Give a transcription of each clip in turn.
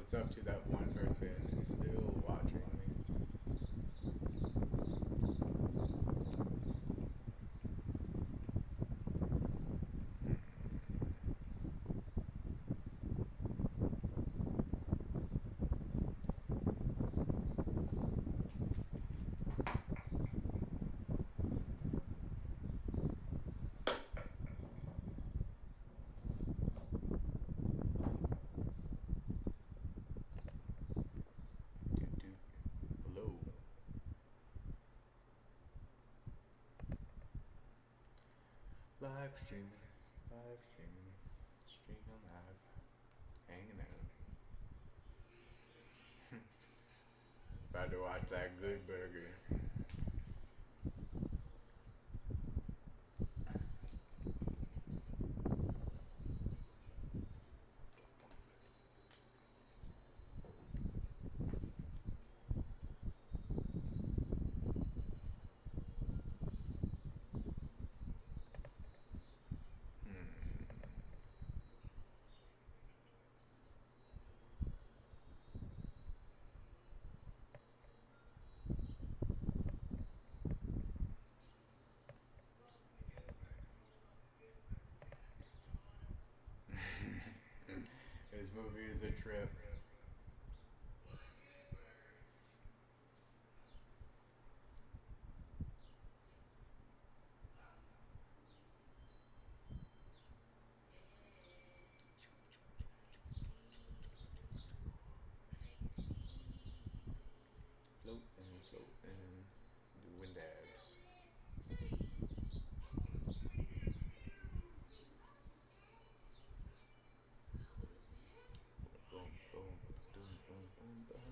what's up to that one person who's still watching me? Doot doot. Hello. Live streaming. Live streaming. Streaming live. Hanging out. About to watch that good burger. Hmm. This movie is a trip. Floating, floating, doing dabs. Boom, boom, boom, boom, boom, boom.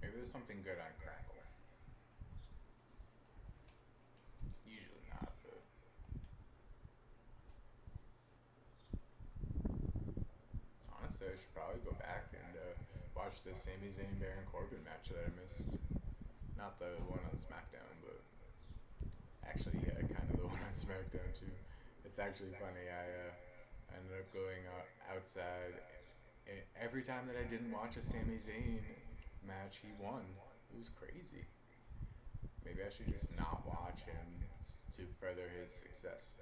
Maybe there's something good on Crackle. Usually not, but honestly, I should probably go back and watch the Sami Zayn Baron Corbin match that I missed. Not the one on SmackDown, but actually, yeah, kind of the one on SmackDown too. It's actually funny. I ended up going outside. Every time that I didn't watch a Sami Zayn match, he won. It was crazy. Maybe I should just not watch him to further his success.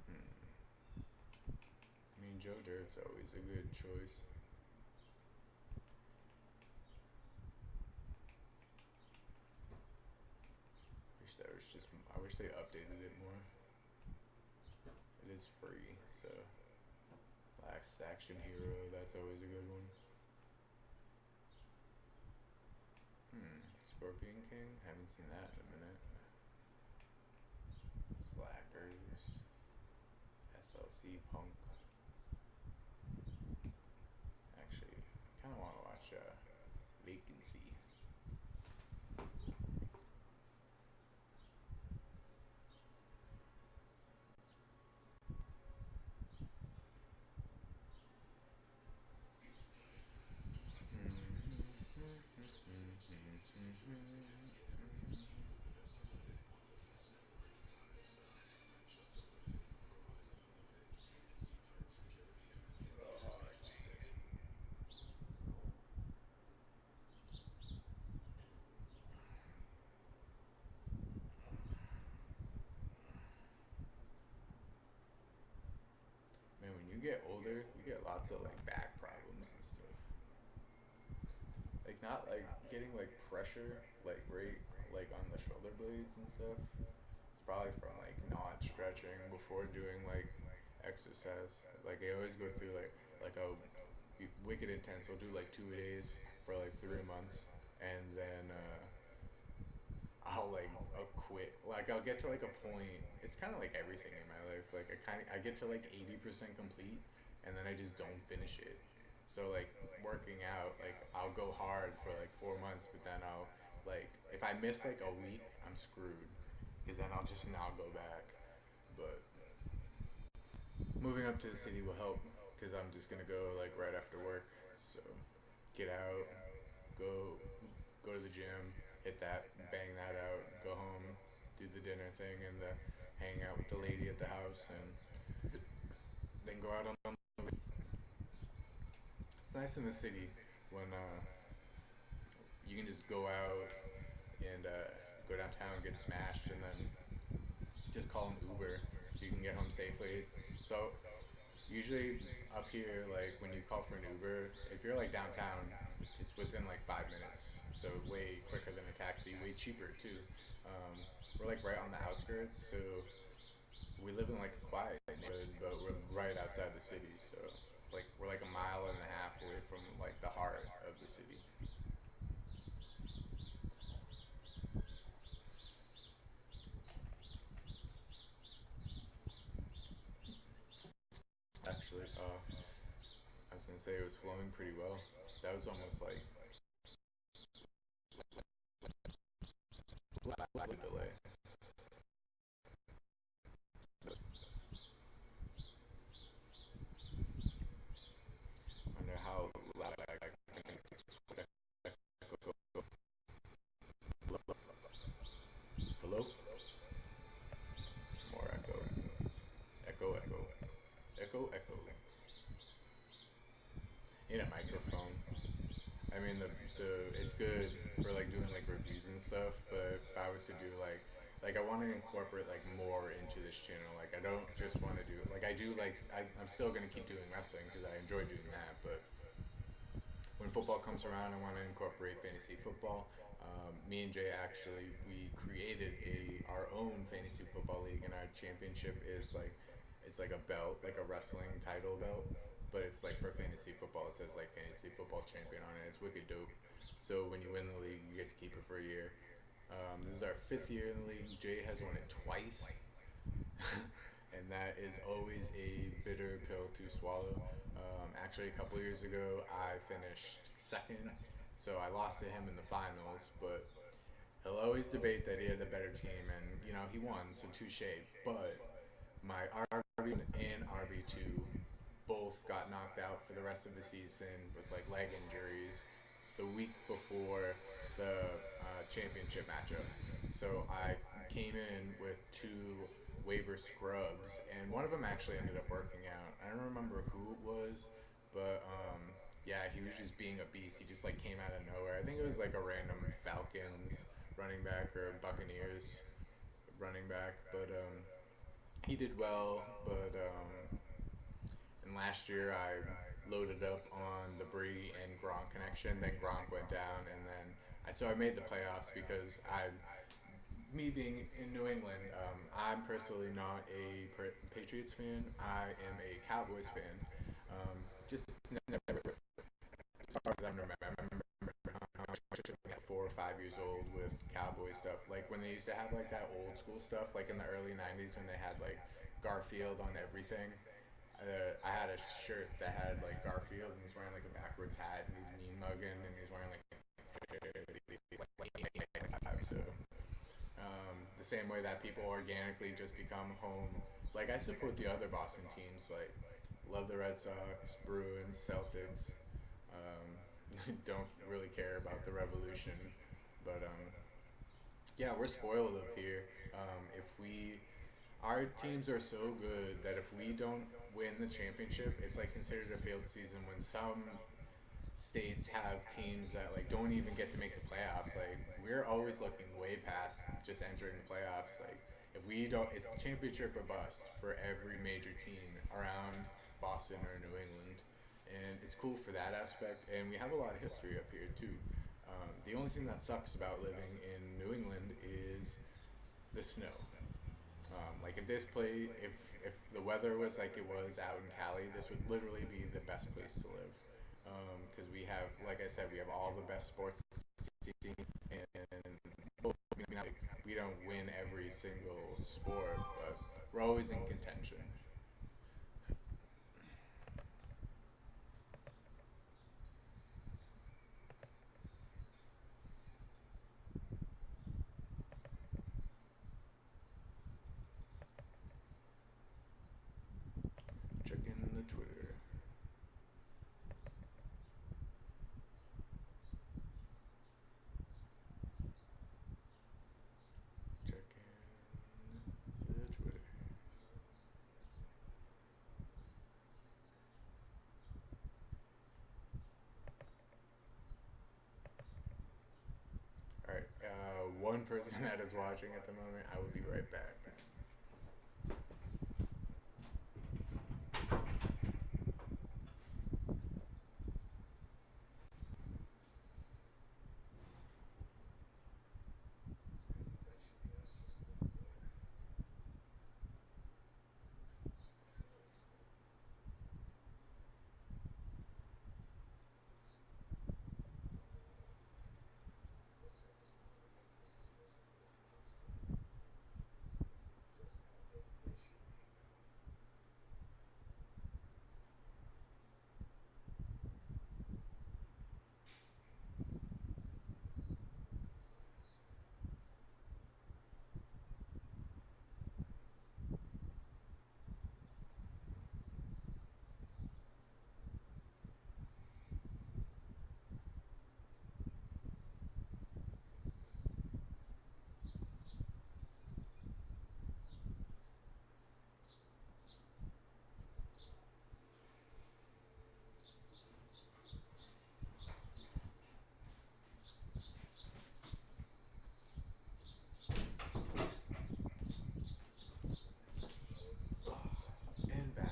Hmm. I mean, Joe Dirt's always a good choice. I wish they updated it more. It is free, so Last Action Hero, that's always a good one. Scorpion King, haven't seen that in a minute. Slackers, SLC Punk. Actually, kind of want to watch Vacancy. Man, when you get older, you get lots of like back problems and stuff. Like not like getting like pressure like right like on the shoulder blades and stuff. It's probably from like not stretching before doing like exercise. Like I always go through like a be wicked intense. I'll do like 2 days for like 3 months, and then I'll quit. Like I'll get to like a point. It's kind of like everything in my life. Like I get to like 80% complete, and then I just don't finish it. So like working out, like I'll go hard for like 4 months, but then I'll like if I miss like a week, I'm screwed, because then I'll just now go back. But moving up to the city will help, because I'm just gonna go like right after work. So get out, go go to the gym, hit that, bang that out, go home, do the dinner thing, and hang out with the lady at the house, and then go out on. It's nice in the city when you can just go out and go downtown, get smashed, and then just call an Uber so you can get home safely. So usually up here, like when you call for an Uber, if you're like downtown, it's within like 5 minutes. So way quicker than a taxi, way cheaper too. We're like right on the outskirts, so we live in like a quiet neighborhood, but we're right outside the city. So like we're like a mile and a half away from like the heart of the city. Actually, I was gonna say it was flowing pretty well. That was almost like a delay. I wonder how loud I can. Hello? More echo. Echo, echo. Echo, echo. Need a microphone. I mean, the it's good for like doing like reviews and stuff, but if I was to do like I want to incorporate like more into this channel. Like I don't just want to do like I do like I'm still gonna keep doing wrestling because I enjoy doing that, but when football comes around, I want to incorporate fantasy football. Me and Jay actually we created a our own fantasy football league, and our championship is like it's like a belt, like a wrestling title belt, but it's like for fantasy football. It says like fantasy football champion on it. It's wicked dope. So when you win the league, you get to keep it for a year. This is our 5th year in the league. Jay has won it twice, and that is always a bitter pill to swallow. Actually, a couple years ago, I finished second, so I lost to him in the finals. But he'll always debate that he had the better team, and he won, so touche. But my RB and RB2 both got knocked out for the rest of the season with like leg injuries the week before the championship matchup. So I came in with two waiver scrubs, and one of them actually ended up working out. I don't remember who it was, but yeah, he was just being a beast. He just like came out of nowhere. I think it was like a random Falcons running back or Buccaneers running back, but he did well. But and last year I loaded up on the Bree and Gronk connection. Then Gronk went down, and then so I made the playoffs because I me being in New England, I'm personally not a Patriots fan. I am a Cowboys fan. Just never, as far as I remember, I remember how much I was like 4 or 5 years old with Cowboy stuff. Like when they used to have like that old school stuff, like in the early '90s when they had like Garfield on everything. I had a shirt that had like Garfield, and he's wearing like a backwards hat, and he's mean mugging, and he's wearing like so the same way that people organically just become home. Like I support the other Boston teams, like love the Red Sox, Bruins, Celtics. Don't really care about the Revolution, but yeah, we're spoiled up here. If we Our teams are so good that if we don't win the championship, it's like considered a failed season. When some states have teams that like don't even get to make the playoffs, like we're always looking way past just entering the playoffs. Like if we don't, it's championship or bust for every major team around Boston or New England, and it's cool for that aspect. And we have a lot of history up here too. The only thing that sucks about living in New England is the snow. Like if the weather was like it was out in Cali, this would literally be the best place to live. Because we have, like I said, we have all the best sports teams, and well, I mean, like, we don't win every single sport, but we're always in contention. Checking the Twitter. Checking the Twitter. All right, one person that is watching at the moment. I will be right back. And back.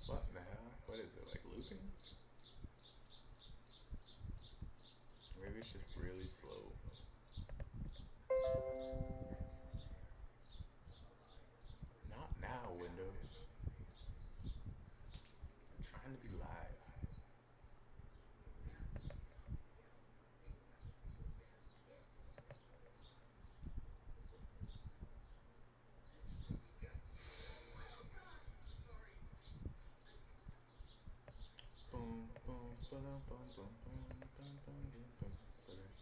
What the hell? What is it like looping? Maybe it's just really slow. Not now, Windows. I'm trying to be live. Boom, boom, ba-dum, boom, boom, boom, boom, boom, boom, boom, ba-dum,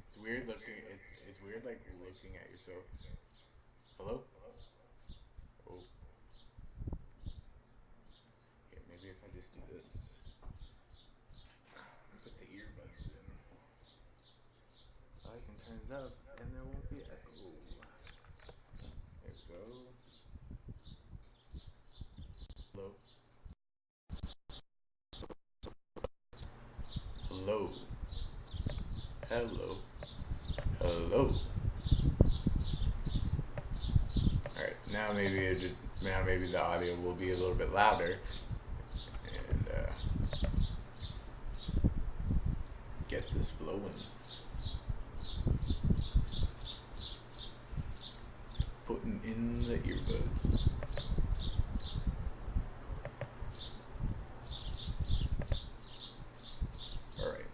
It's weird looking. It's weird like looking at yourself. Hello? Oh, here. Maybe if I just do this. up, and there won't be echo. There we go. Hello. Hello. Hello. Hello. All right. Now maybe the audio will be a little bit louder, and get this flowing. Putting in the earbuds. All right.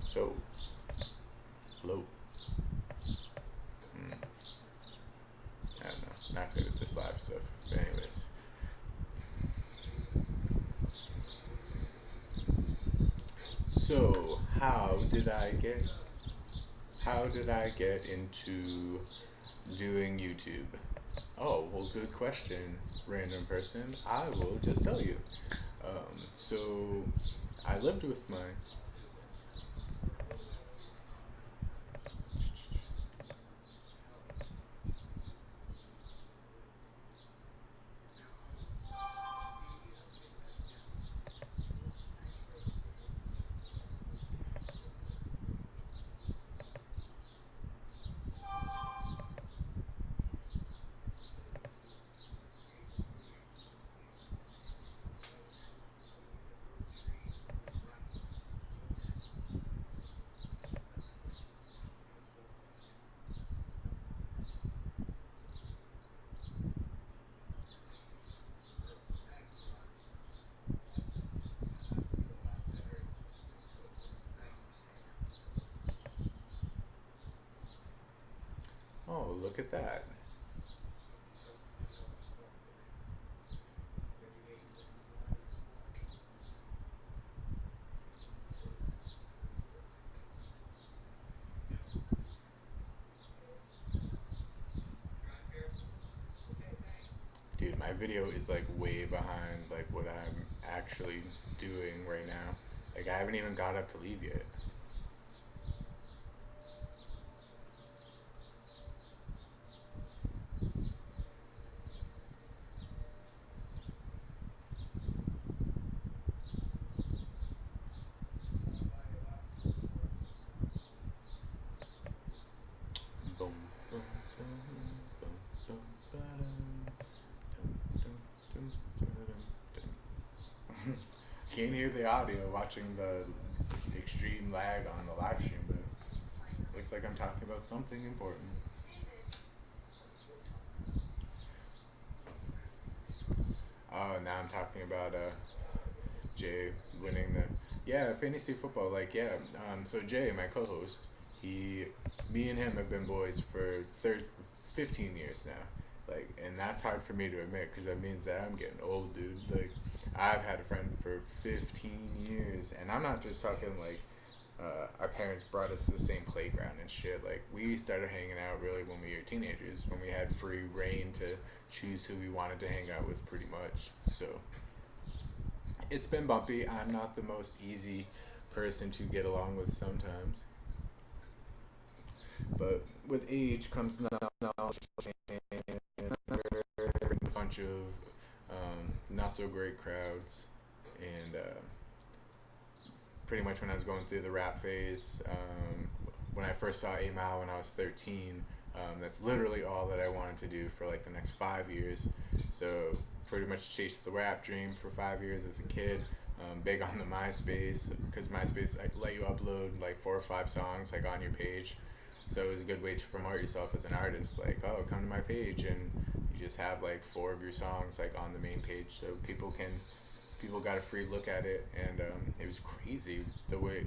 So, hello. I don't know. Not good at this live stuff. But anyways. So, how did I get into doing YouTube? Oh, well, good question, random person. I will just tell you. So, I lived with my. Oh, look at that. Dude, my video is like way behind like what I'm actually doing right now. Like I haven't even got up to leave yet. Boom, boom, boom, boom, boom, ba-dum, dum, dum, dum, dum, dum. Can't hear the audio watching the extreme lag on the live stream, but looks like I'm talking about something important. Oh, now I'm talking about Jay winning the fantasy football. Like so Jay, my co-host, me and him have been boys for 15 years now. Like, and that's hard for me to admit because that means that I'm getting old, dude. Like, I've had a friend for 15 years, and I'm not just talking like our parents brought us to the same playground and shit. Like we started hanging out really when we were teenagers, when we had free reign to choose who we wanted to hang out with, pretty much. So it's been bumpy. I'm not the most easy person to get along with sometimes, but with age comes knowledge and a bunch of not so great crowds, and pretty much when I was going through the rap phase, when I first saw 8 Mile when I was 13, that's literally all that I wanted to do for like the next 5 years. So pretty much chased the rap dream for 5 years as a kid. Big on the MySpace because MySpace let you upload like 4 or 5 songs like on your page. So it was a good way to promote yourself as an artist. Like, oh, come to my page, and you just have like 4 of your songs like on the main page, so people got a free look at it, and it was crazy the way.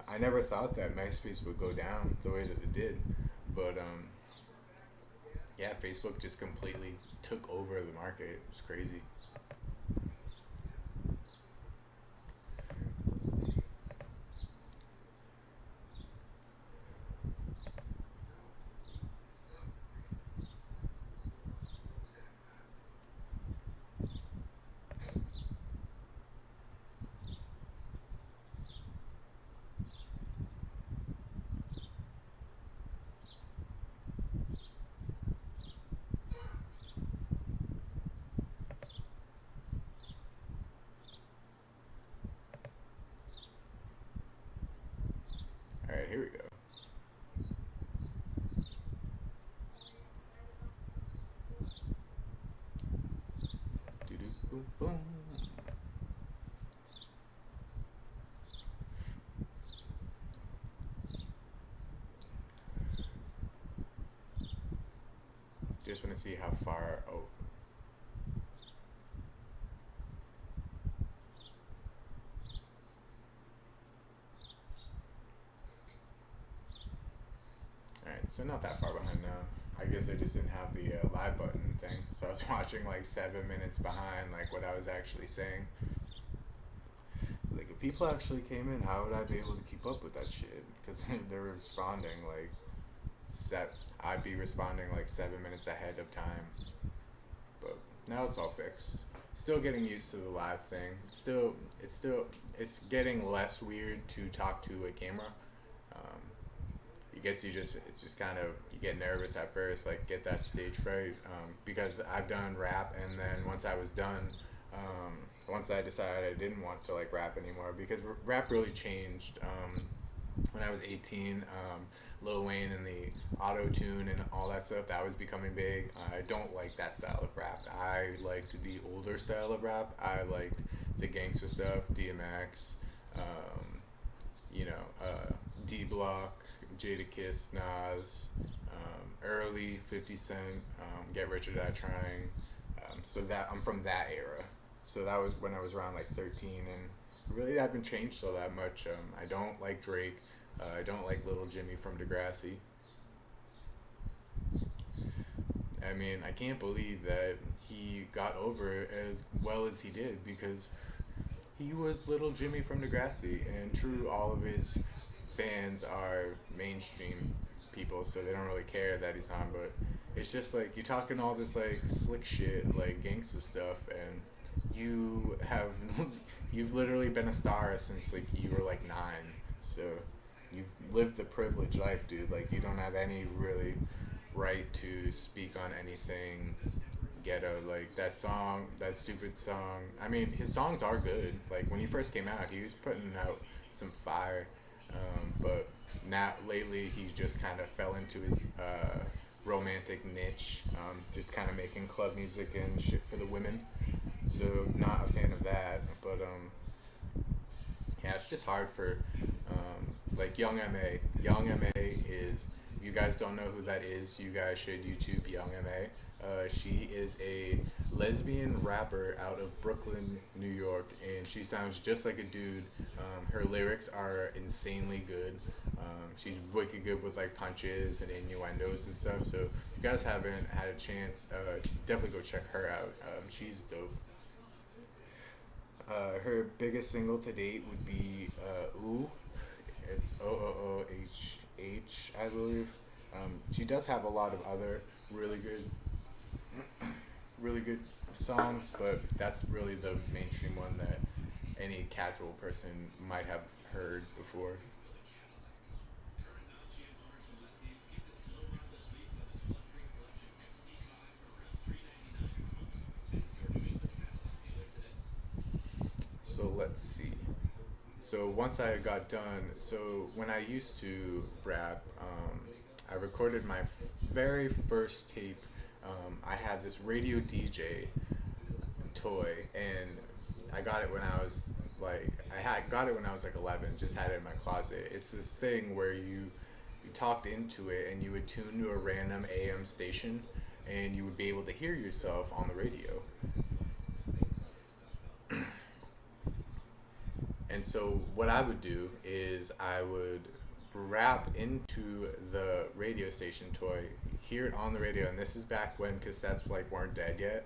I never thought that MySpace would go down the way that it did, but yeah, Facebook just completely took over the market. It was crazy. here we go. Doo doo boom boom. Just want to see how far. Oh, all right. So not that far behind now. I guess I just didn't have the live button thing, so I was watching like 7 minutes behind, like what I was actually saying. It's like if people actually came in, how would I be able to keep up with that shit? Because they're responding like set. I'd be responding like 7 minutes ahead of time. But now it's all fixed. Still getting used to the live thing. It's getting less weird to talk to a camera. Um, I guess it's just kind of you get nervous at first, like get that stage fright. Because I've done rap, and then once I was done, once I decided I didn't want to like rap anymore because rap really changed. When I was 18, Lil Wayne and the auto tune and all that stuff that was becoming big. I don't like that style of rap. I liked the older style of rap. I liked the gangster stuff, DMX, um, D Block, Jadakiss, Nas, early 50 Cent, Get Rich or Die Trying. So that I'm from that era. So that was when I was around like 13, and really I haven't changed all that much. I don't like Drake. I don't like Little Jimmy from Degrassi. I mean, I can't believe that he got over as well as he did because he was Little Jimmy from Degrassi, and true, all of his fans are mainstream people, so they don't really care that he's on. But it's just like you're talking all this like slick shit, like gangsta stuff, and you have you've literally been a star since like you were like 9. So you've lived the privileged life, dude. Like you don't have any really right to speak on anything ghetto. Like that song, that stupid song. I mean, his songs are good. Like when he first came out, he was putting out some fire. But now lately, he just kind of fell into his romantic niche, just kind of making club music and shit for the women. So not a fan of that. But yeah, it's just hard for like Young Ma. Young Ma is you guys don't know who that is. You guys should YouTube Young Ma. She is a lesbian rapper out of Brooklyn, New York, and she sounds just like a dude. Her lyrics are insanely good. She's wicked good with like punches and innuendos and stuff. So if you guys haven't had a chance, definitely go check her out. She's dope. Her biggest single to date would be "Ooh." It's OOOH, I believe. She does have a lot of other really good, really good songs, but that's really the mainstream one that any casual person might have heard before. So let's see. So once I got done, so when I used to rap, I recorded my very first tape. I had this radio DJ toy, and I got it when I was like I had got it when I was like 11. Just had it in my closet. It's this thing where you talked into it, and you would tune to a random AM station, and you would be able to hear yourself on the radio. And so what I would do is I would rap into the radio station toy, hear it on the radio, and this is back when cassettes like weren't dead yet.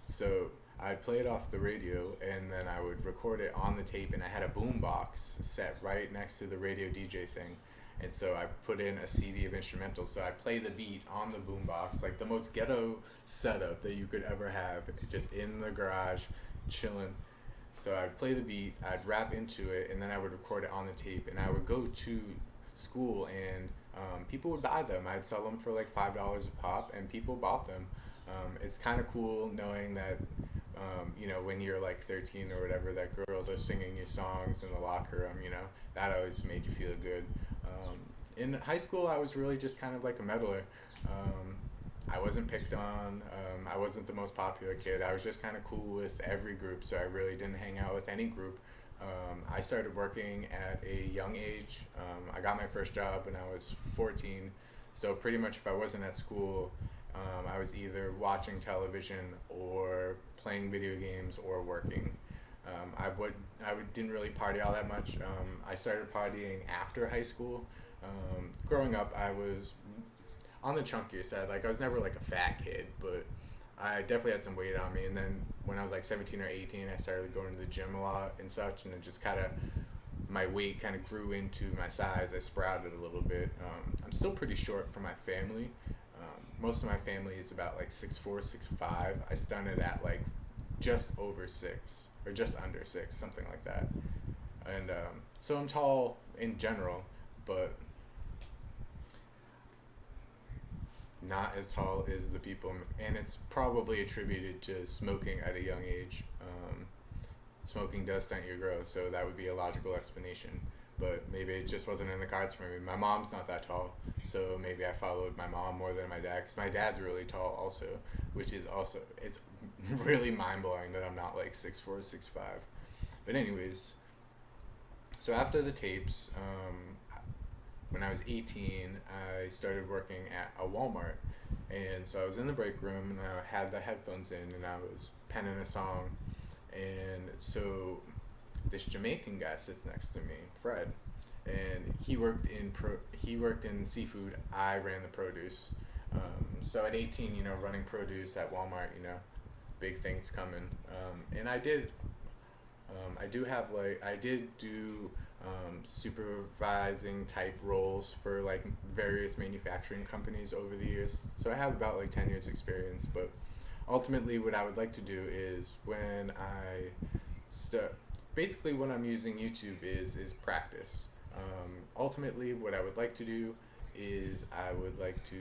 So I'd play it off the radio, and then I would record it on the tape, and I had a boom box set right next to the radio DJ thing. And so I put in a CD of instrumentals. So I play the beat on the boombox, like the most ghetto setup that you could ever have, just in the garage, chilling. So I'd play the beat, I'd rap into it, and then I would record it on the tape, and I would go to school, and people would buy them. I'd sell them for like $5 a pop, and people bought them. It's kind of cool knowing that, when you're like 13 or whatever, that girls are singing your songs in the locker room. That always made you feel good. In high school, I was really just kind of like a meddler. Um, I wasn't picked on. I wasn't the most popular kid. I was just kind of cool with every group, so I really didn't hang out with any group. I started working at a young age. I got my first job when I was 14, so pretty much if I wasn't at school, I was either watching television or playing video games or working. Didn't really party all that much. I started partying after high school. Growing up, I was on the chunkier side. Like I was never like a fat kid, but I definitely had some weight on me. And then when I was like 17 or 18, I started going to the gym a lot and such, and it just kind of my weight kind of grew into my size. I sprouted a little bit. I'm still pretty short for my family. Most of my family is about like 6'4", 6'5". I stunted at like just over 6 or just under 6, something like that. And so I'm tall in general, but not as tall as the people, and it's probably attributed to smoking at a young age. Smoking does stunt your growth, so that would be a logical explanation. But maybe it just wasn't in the cards for me. My mom's not that tall, so maybe I followed my mom more than my dad, because my dad's really tall also, which is also, it's really mind blowing that I'm not like 6'4", 6'5". But anyways, so after the tapes, when I was 18, I started working at a Walmart. And so I was in the break room and I had the headphones in and I was penning a song. And so this Jamaican guy sits next to me, Fred, and he worked in seafood. I ran the produce. So at 18, running produce at Walmart, big things coming. And I did do supervising type roles for like various manufacturing companies over the years. So I have about like 10 years experience, but ultimately what I would like to do is when I start, basically what I'm using YouTube is practice. Ultimately what I would like to do is I would like to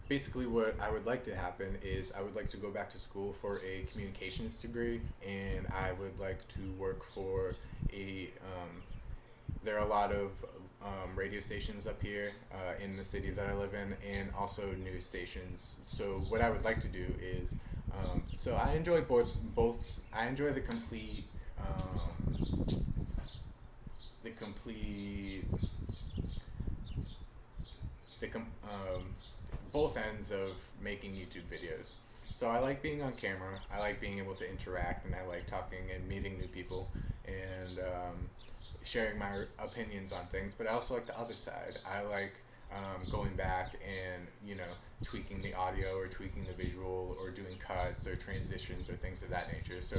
basically what I would like to happen is I would like to go back to school for a communications degree, and I would like to work for a there are a lot of radio stations up here in the city that I live in, and also news stations. So what I would like to do is, so I enjoy both. I enjoy the complete the com- both ends of making YouTube videos. So I like being on camera. I like being able to interact, and I like talking and meeting new people, and sharing my opinions on things. But I also like the other side. I like going back and tweaking the audio or tweaking the visual or doing cuts or transitions or things of that nature. So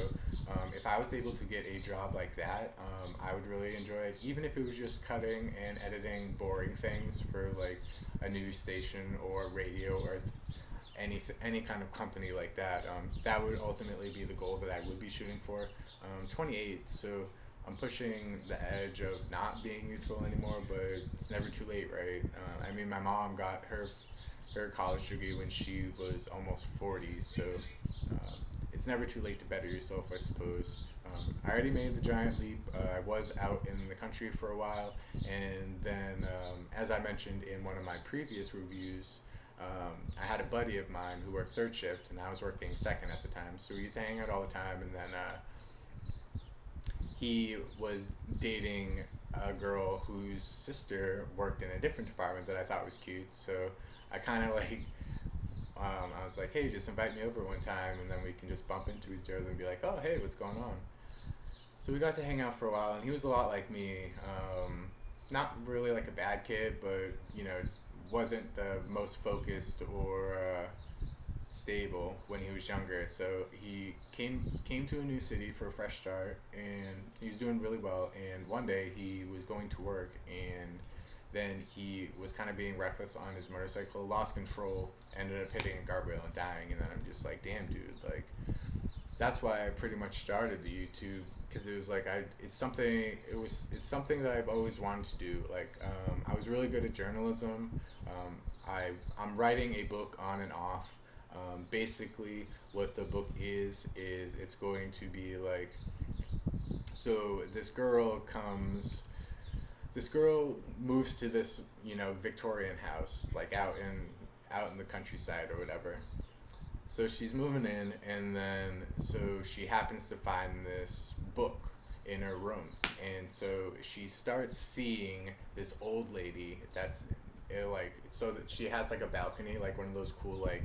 if I was able to get a job like that, I would really enjoy it, even if it was just cutting and editing boring things for like a news station or radio or any kind of company like that. That would ultimately be the goal that I would be shooting for. 28, so I'm pushing the edge of not being youthful anymore, but it's never too late, right? I mean, my mom got her college degree when she was almost 40, so it's never too late to better yourself, I suppose. I already made the giant leap. I was out in the country for a while, and then, as I mentioned in one of my previous reviews, I had a buddy of mine who worked third shift, and I was working second at the time, so we used to hang out all the time, and then he was dating a girl whose sister worked in a different department that I thought was cute. So I kind of like, I was like, hey, just invite me over one time, and then we can just bump into each other and be like, oh, hey, what's going on? So we got to hang out for a while, and he was a lot like me. Not really like a bad kid, but wasn't the most focused or stable when he was younger. So he came to a new city for a fresh start, and he was doing really well. And one day he was going to work, and then he was kind of being reckless on his motorcycle, lost control, ended up hitting a guardrail and dying. And then I'm just like, damn, dude, like that's why I pretty much started the YouTube, because it was like it's something that I've always wanted to do. Like I was really good at journalism I'm writing a book on and off. Basically, what the book is it's going to be like, so this girl moves to this, Victorian house, like out in the countryside or whatever. So she's moving in, and then so she happens to find this book in her room, and so she starts seeing this old lady that's like, so that she has like a balcony, like one of those cool like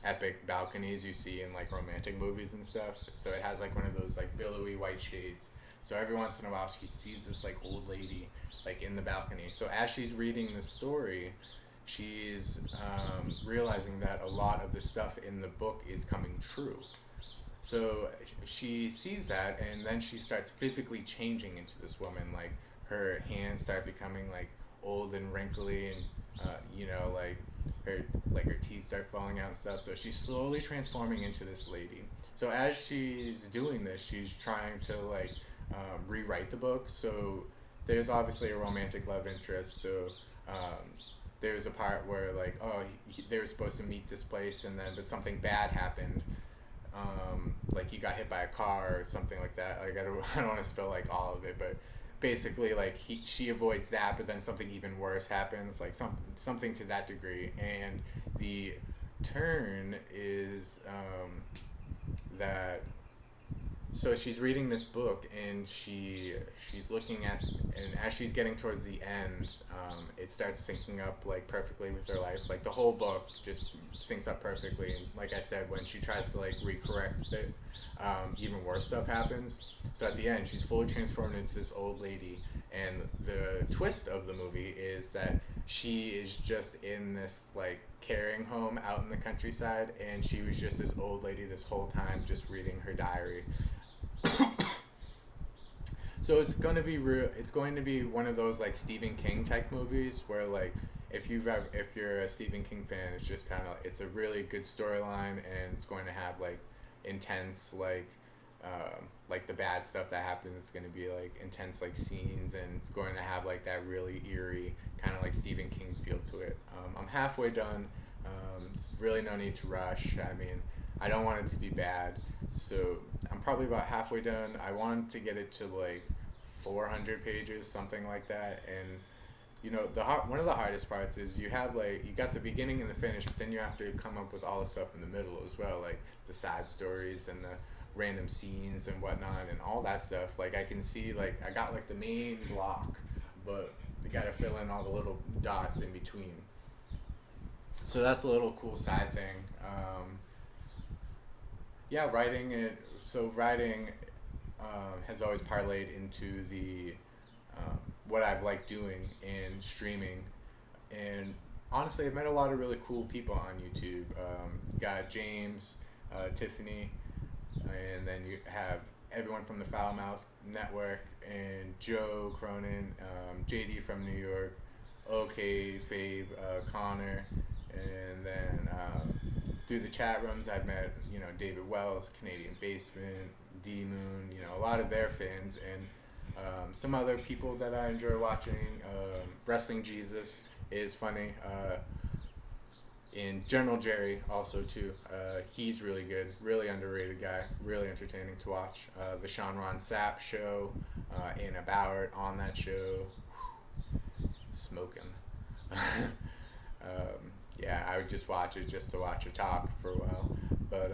epic balconies you see in like romantic movies and stuff. So it has like one of those like billowy white shades. So every once in a while she sees this like old lady like in the balcony. So as she's reading the story, she's realizing that a lot of the stuff in the book is coming true. So she sees that, and then she starts physically changing into this woman. Like her hands start becoming like old and wrinkly, and like her teeth start falling out and stuff. So she's slowly transforming into this lady. So as she's doing this, she's trying to like rewrite the book. So there's obviously a romantic love interest. So um, there's a part where like, oh, they were supposed to meet this place, and then but something bad happened, like he got hit by a car or something like that. Like I don't want to spill like all of it, but basically like she avoids that, but then something even worse happens, like something to that degree. And the turn is that so she's reading this book, and she's looking at, and as she's getting towards the end, it starts syncing up like perfectly with her life. Like the whole book just syncs up perfectly. And like I said, when she tries to like recorrect it, even worse stuff happens. So at the end, she's fully transformed into this old lady, and the twist of the movie is that she is just in this like caring home out in the countryside, and she was just this old lady this whole time, just reading her diary. So it's going to be real. It's going to be one of those like Stephen King type movies where like if you're a Stephen King fan, it's just kind of, it's a really good storyline, and it's going to have like intense like the bad stuff that happens is going to be like intense like scenes, and it's going to have like that really eerie kind of like Stephen King feel to it. I'm halfway done. There's really no need to rush. I mean, I don't want it to be bad, so I'm probably about halfway done. I want to get it to like 400 pages, something like that. And one of the hardest parts is you have like, you got the beginning and the finish, but then you have to come up with all the stuff in the middle as well, like the side stories and the random scenes and whatnot and all that stuff. Like I can see like I got like the main block, but I gotta fill in all the little dots in between. So that's a little cool side thing. Yeah, writing it. So writing has always parlayed into the what I've liked doing in streaming, and honestly, I've met a lot of really cool people on YouTube. You got James, Tiffany, and then you have everyone from the Foul Mouth Network, and Joe Cronin, JD from New York, OK Fabe, Connor, and then through the chat rooms I've met David Wells, Canadian Basement, D Moon, a lot of their fans, and some other people that I enjoy watching. Wrestling Jesus is funny. And General Jerry also too. He's really good, really underrated guy, really entertaining to watch. The Sean Ron Sapp show, Anna Bauer on that show, smoking. Yeah, I would just watch it just to watch her talk for a while. But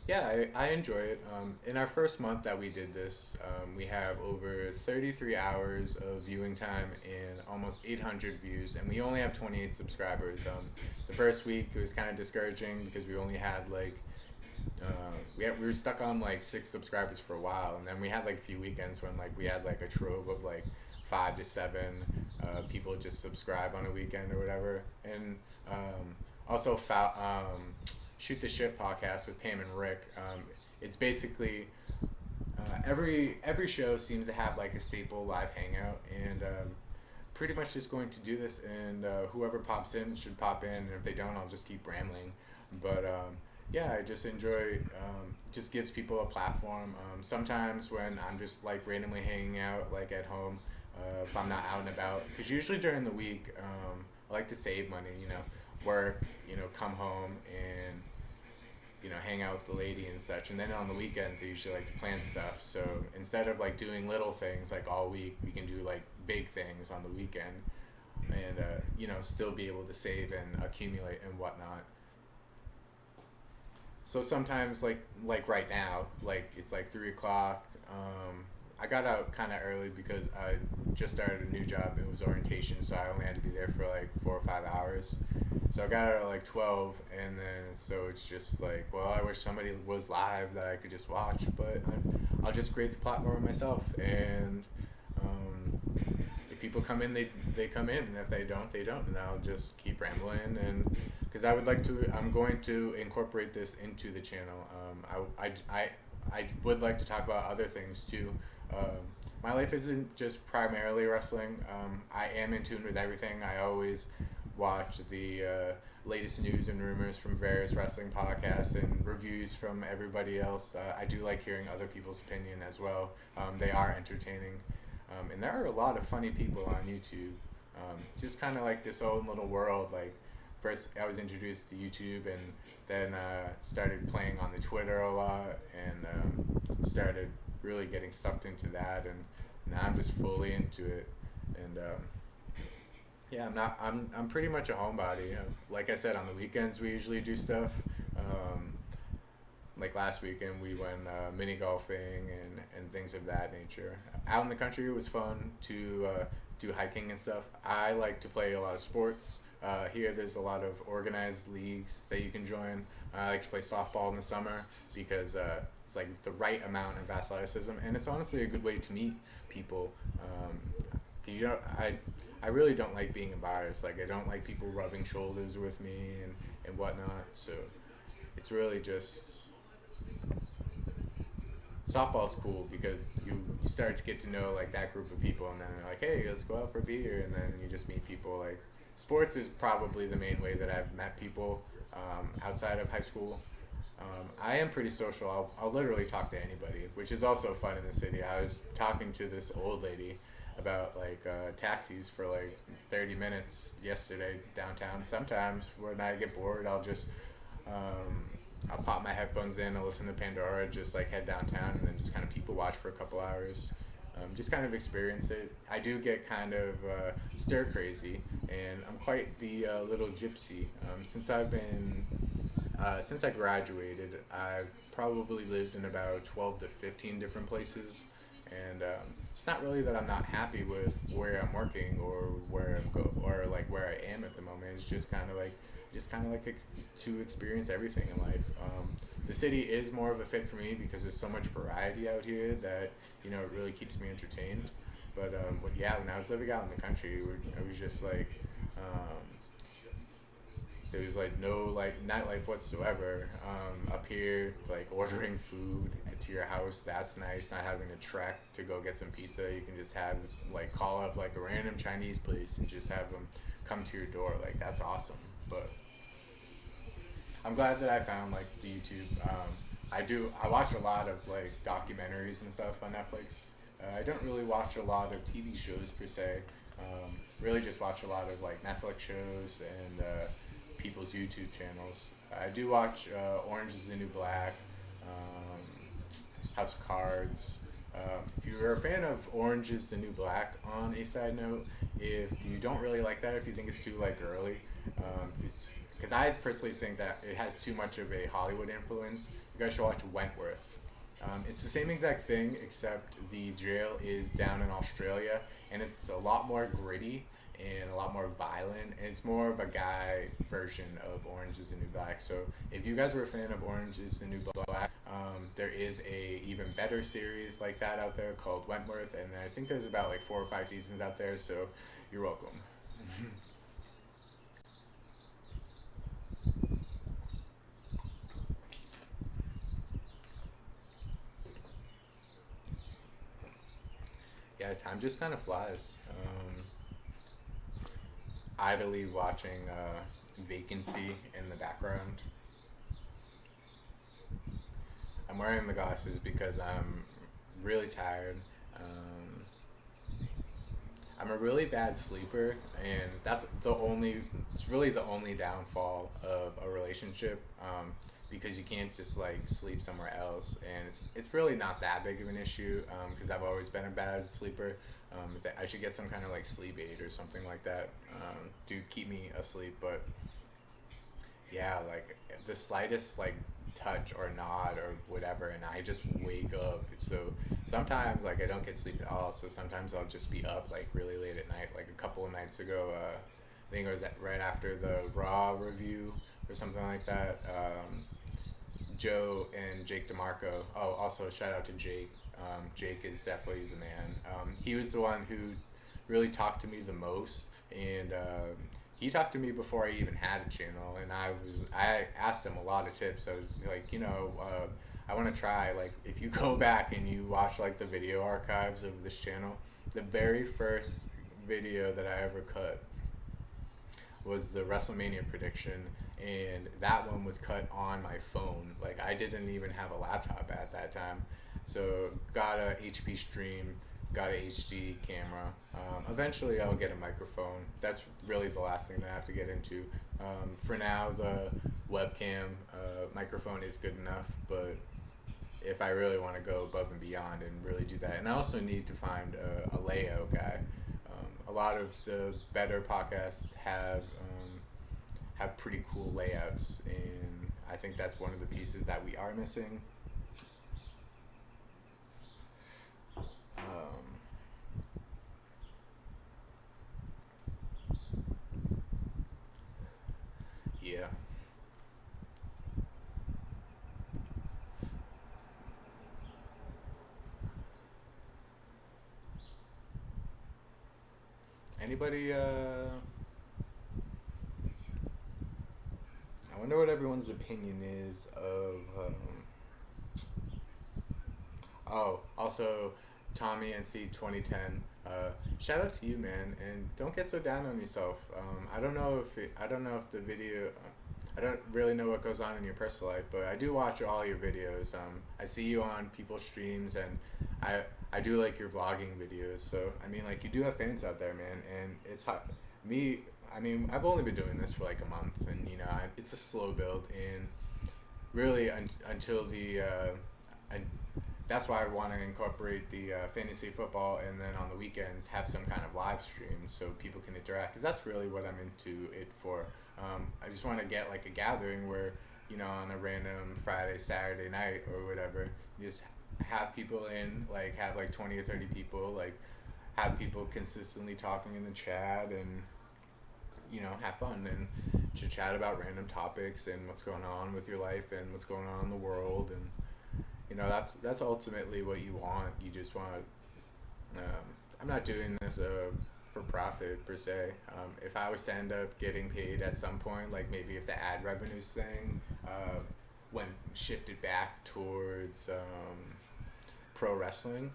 yeah, I enjoy it. In our first month that we did this, we have over 33 hours of viewing time and almost 800 views, and we only have 28 subscribers. The first week it was kind of discouraging because we only had like we were stuck on like 6 subscribers for a while, and then we had like a few weekends when like we had like a trove of like 5 to 7 people just subscribe on a weekend or whatever. And also Shoot the Shit podcast with Pam and Rick. It's basically every show seems to have like a staple live hangout, and pretty much just going to do this, and whoever pops in should pop in, and if they don't, I'll just keep rambling. But yeah, I just enjoy. Just gives people a platform. Sometimes when I'm just like randomly hanging out like at home, if I'm not out and about. Because usually during the week, I like to save money, work, come home and hang out with the lady and such. And then on the weekends, I usually like to plan stuff. So instead of like doing little things like all week, we can do like big things on the weekend, and still be able to save and accumulate and whatnot. So sometimes like right now, like it's like 3 o'clock. I got out kind of early because I just started a new job. It was orientation, so I only had to be there for like 4 or 5 hours. So I got out at like 12, and then so it's just like, well, I wish somebody was live that I could just watch, but I'll just create the platform myself, and um, if people come in, they come in, and if they don't, they don't, and I'll just keep rambling, and because I'm going to incorporate this into the channel. I would like to talk about other things too. Um, my life isn't just primarily wrestling. I am in tune with everything. I always watch the latest news and rumors from various wrestling podcasts and reviews from everybody else. I do like hearing other people's opinion as well. They are entertaining. And there are a lot of funny people on YouTube. It's just kind of like this own little world. Like, first I was introduced to YouTube, and then started playing on the Twitter a lot, and started really getting sucked into that, and now I'm just fully into it. And yeah, I'm pretty much a homebody. Like I said, on the weekends we usually do stuff. Um, like last weekend we went mini golfing and things of that nature. Out in the country it was fun to do hiking and stuff. I like to play a lot of sports. Here there's a lot of organized leagues that you can join. I like to play softball in the summer because it's like the right amount of athleticism, and it's honestly a good way to meet people. 'Cause I really don't like being embarrassed. Like, I don't like people rubbing shoulders with me and whatnot. So it's really just softball's cool because you start to get to know like that group of people, and then they're like, hey, let's go out for beer, and then you just meet people. Like, sports is probably the main way that I've met people outside of high school. I am pretty social. I'll literally talk to anybody, which is also fun in the city. I was talking to this old lady about like taxis for like 30 minutes yesterday downtown. Sometimes when I get bored, um, I'll pop my headphones in, I'll listen to Pandora, just like head downtown, and then just kind of people watch for a couple hours. Just kind of experience it. I do get kind of stir crazy, and I'm quite the little gypsy. Since I graduated, I've probably lived in about 12 to 15 different places, and it's not really that I'm not happy with where I'm working or or like where I am at the moment. It's just kind of like to experience everything in life. The city is more of a fit for me because there's so much variety out here that it really keeps me entertained. But yeah, when I was living out in the country, I was just like. There was like no like nightlife whatsoever. Up here, like ordering food to your house, that's nice. Not having to trek to go get some pizza, you can just have like call up like a random Chinese place and just have them come to your door. Like, that's awesome. But I'm glad that I found like the YouTube. I watch a lot of like documentaries and stuff on Netflix. I don't really watch a lot of TV shows per se. Really just watch a lot of like Netflix shows and people's YouTube channels. I do watch Orange is the New Black, um, House of Cards. If you're a fan of Orange is the New Black, on a side note, if you don't really like that, if you think it's too like girly, because I personally think that it has too much of a Hollywood influence, you guys should watch Wentworth. It's the same exact thing, except the jail is down in Australia, and it's a lot more gritty and a lot more violent, and it's more of a guy version of Orange is the New Black. So if you guys were a fan of Orange is the New Black, there is a even better series like that out there called Wentworth, and I think there's about like 4 or 5 seasons out there, so you're welcome. Yeah, time just kind of flies. Idly watching Vacancy in the background. I'm wearing the glasses because I'm really tired. Um, I'm a really bad sleeper, and that's the only. It's really the only downfall of a relationship, because you can't just like sleep somewhere else, and it's really not that big of an issue, because I've always been a bad sleeper. I should get some kind of like sleep aid or something like that, to keep me asleep. But yeah, like the slightest like touch or nod or whatever, and I just wake up. So sometimes like I don't get sleep at all. So sometimes I'll just be up like really late at night. Like a couple of nights ago, I think it was right after the Raw review or something like that. Joe and Jake DeMarco. Oh, also shout out to Jake. Jake is definitely the man. He was the one who really talked to me the most, and he talked to me before I even had a channel, and I asked him a lot of tips. I was like, I want to try, like, if you go back and you watch like the video archives of this channel, the very first video that I ever cut was the WrestleMania prediction, and that one was cut on my phone. Like I didn't even have a laptop at that time, so got a HP Stream, got a HD camera. Eventually, I'll get a microphone. That's really the last thing that I have to get into. For now, the webcam microphone is good enough, but if I really want to go above and beyond and really do that, and I also need to find a layout guy. A lot of the better podcasts have pretty cool layouts, and I think that's one of the pieces that we are missing. Um, yeah. Anybody? I wonder what everyone's opinion is of. Oh, also, Tommy NC 2010. Shout out to you, man, and don't get so down on yourself. I don't know if the video. I don't really know what goes on in your personal life, but I do watch all your videos. I see you on people's streams, and I do like your vlogging videos. So I mean, like you do have fans out there, man, and it's hot. Me, I mean, I've only been doing this for like a month, and it's a slow build, and really until I, that's why I want to incorporate the fantasy football, and then on the weekends have some kind of live stream so people can interact, because that's really what I'm into it for. I just want to get like a gathering where, on a random Friday, Saturday night or whatever, you just have people in, like have like 20 or 30 people, like have people consistently talking in the chat, and have fun and to chat about random topics and what's going on with your life and what's going on in the world. And that's ultimately what you want. You just want. I'm not doing this for profit per se. If I was to end up getting paid at some point, like maybe if the ad revenues thing went shifted back towards pro wrestling,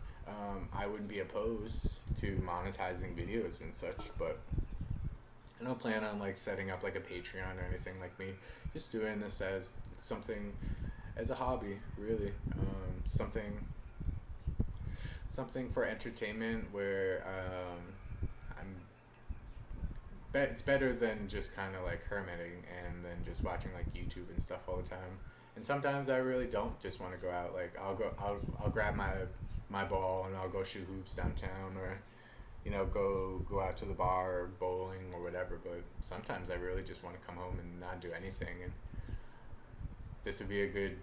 I wouldn't be opposed to monetizing videos and such. But I don't plan on like setting up like a Patreon or anything like me. Just doing this as something, as a hobby, really. Something for entertainment where I'm. It's better than just kind of like hermiting and then just watching like YouTube and stuff all the time. And sometimes I really don't just want to go out. Like I'll grab my ball and I'll go shoot hoops downtown, or go out to the bar or bowling or whatever. But sometimes I really just want to come home and not do anything. And this would be a good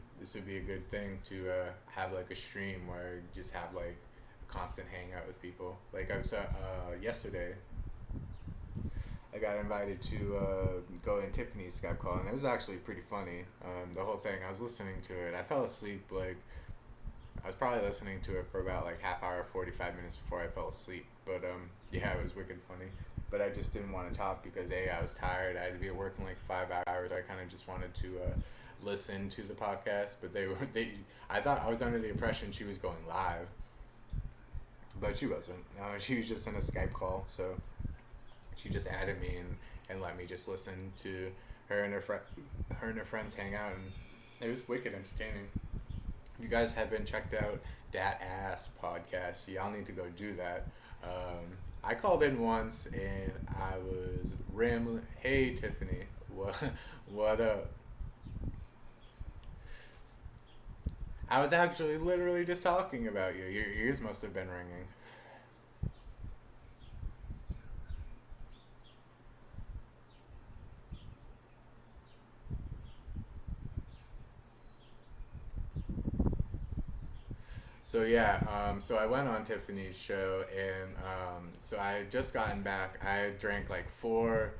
thing to have like a stream where you just have like a constant hangout with people. Like I was yesterday, I got invited to go in Tiffany's Skype call, and it was actually pretty funny. The whole thing, I was listening to it. I fell asleep like I was probably listening to it for about like half hour, 45 minutes before I fell asleep. But yeah, it was wicked funny. But I just didn't want to talk because I was tired. I had to be working like 5 hours. I kind of just wanted to listen to the podcast. But I thought I was under the impression she was going live, but she wasn't. She was just in a Skype call. So she just added me and let me just listen to her and her friends hang out, and it was wicked entertaining. If you guys haven't checked out Dat Ass podcast, y'all need to go do that. I called in once and I was rambling. Hey Tiffany, what what up? I was actually literally just talking about you. Your ears must have been ringing. So yeah, so I went on Tiffany's show, and so I had just gotten back. I had drank like four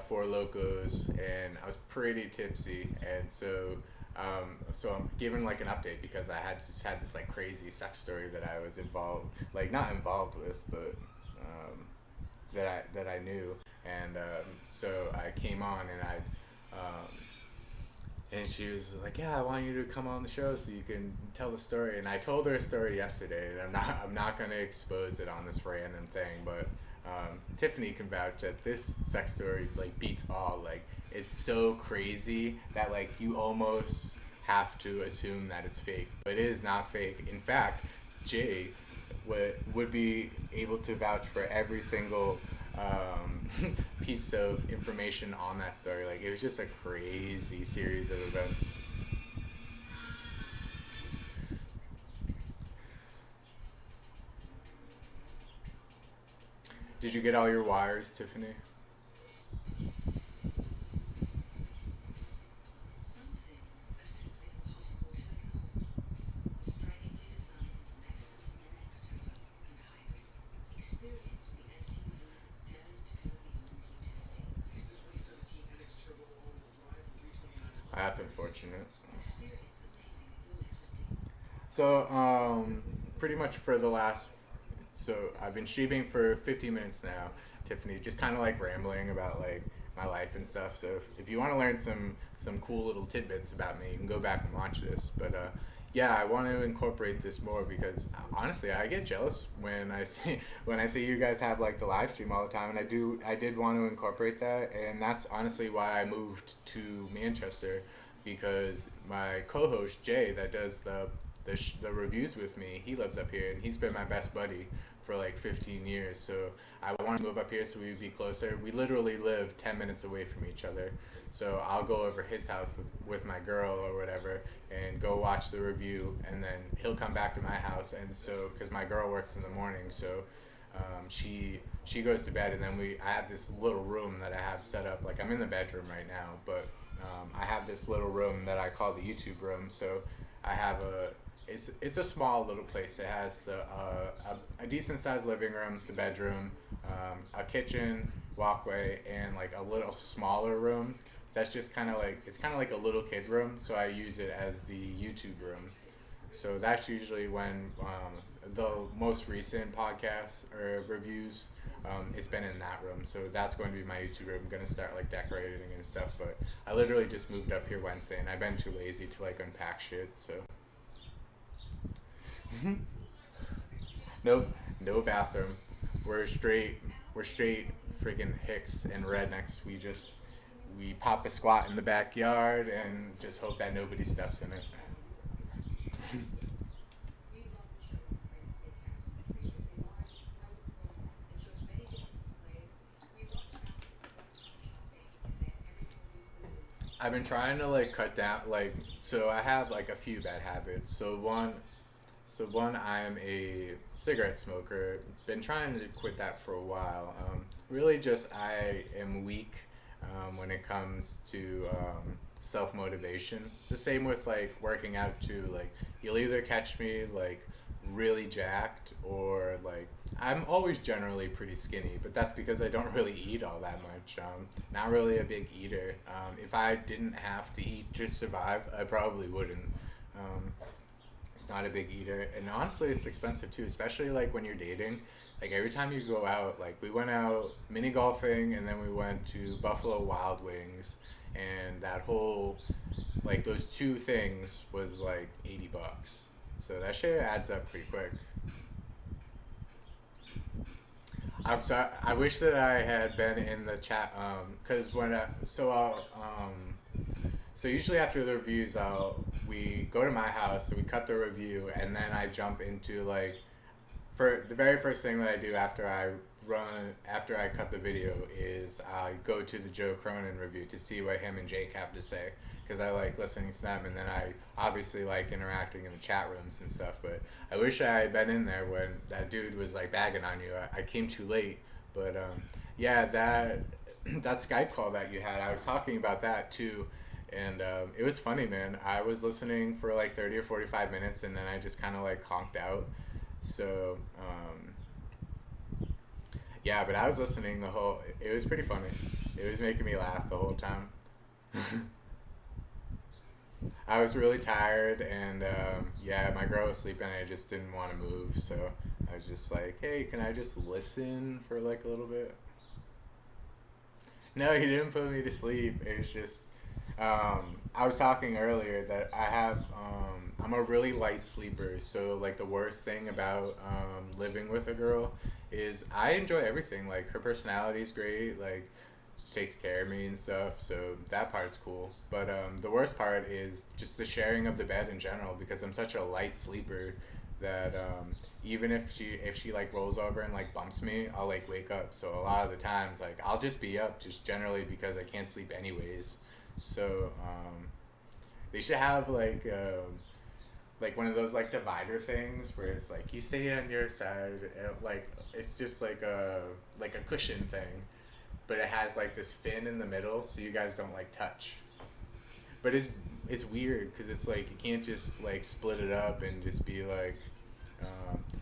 locos, and I was pretty tipsy, and so I'm giving like an update because I had just had this like crazy sex story that I was involved, like not involved with, but that I knew, and so I came on um, and she was like, "Yeah, I want you to come on the show so you can tell the story." And I told her a story yesterday, and I'm not gonna expose it on this random thing, but Tiffany can vouch that this sex story like beats all. Like it's so crazy that like you almost have to assume that it's fake, but it is not fake. In fact, Jay would be able to vouch for every single piece of information on that story. Like it was just a crazy series of events. Did you get all your wires, Tiffany? That's unfortunate. So, pretty much for the last, so I've been streaming for 50 minutes now, Tiffany, just kind of like rambling about like my life and stuff. So if you want to learn some cool little tidbits about me, you can go back and watch this. But yeah, I want to incorporate this more because honestly, I get jealous when I see when I see you guys have like the live stream all the time, and I did want to incorporate that, and that's honestly why I moved to Manchester because my co-host Jay that does the reviews with me. He lives up here, and he's been my best buddy for like 15 years. So I want to move up here so we would be closer. We literally live 10 minutes away from each other. So I'll go over his house with my girl or whatever and go watch the review, and then he'll come back to my house. And so, because my girl works in the morning, so she goes to bed, and then I have this little room that I have set up. Like I'm in the bedroom right now, but I have this little room that I call the YouTube room. So I have it's a small little place. It has a decent sized living room, the bedroom, a kitchen, walkway, and like a little smaller room. That's just kind of like it's kind of like a little kid room. So I use it as the YouTube room. So that's usually when the most recent podcasts or reviews. It's been in that room, so that's going to be my YouTube room. I'm gonna start like decorating and stuff, but I literally just moved up here Wednesday, and I've been too lazy to like unpack shit. So nope, no bathroom. We're straight. We're straight freaking hicks and rednecks. We pop a squat in the backyard and just hope that nobody steps in it. I've been trying to like cut down like so I have like a few bad habits. So one, I am a cigarette smoker. Been trying to quit that for a while. Really, just I am weak when it comes to self motivation. It's the same with like working out too. Like you'll either catch me like really jacked or like I'm always generally pretty skinny, but that's because I don't really eat all that much. Not really a big eater. If I didn't have to eat to survive, I probably wouldn't. Um, it's not a big eater, and honestly, it's expensive too, especially like when you're dating. Like every time you go out, like we went out mini golfing, and then we went to Buffalo Wild Wings, and that whole like those two things was like $80. So that shit adds up pretty quick. I'm sorry. I wish that I had been in the chat. Cause when so usually after the reviews, we go to my house, so we cut the review, and then I jump into like for the very first thing that I do after I cut the video is I go to the Joe Cronin review to see what him and Jake have to say because I like listening to them, and then I obviously like interacting in the chat rooms and stuff. But I wish I had been in there when that dude was like bagging on you. I came too late, but yeah, that that Skype call that you had, I was talking about that too. And it was funny, man. I was listening for like 30 or 45 minutes, and then I just kind of like conked out. So, yeah, but I was listening the whole. It was pretty funny. It was making me laugh the whole time. I was really tired, and yeah, my girl was sleeping. I just didn't want to move, so I was just like, "Hey, can I just listen for like a little bit?" No, he didn't put me to sleep. It was just I was talking earlier that I'm a really light sleeper. So like the worst thing about living with a girl is I enjoy everything. Like her personality is great. Like she takes care of me and stuff. So that part's cool. But the worst part is just the sharing of the bed in general because I'm such a light sleeper that even if she like rolls over and like bumps me, I'll like wake up. So a lot of the times like I'll just be up just generally because I can't sleep anyways. So they should have like one of those like divider things where it's like you stay on your side and like it's just like a cushion thing, but it has like this fin in the middle so you guys don't like touch. But it's weird because it's like you can't just like split it up and just be like,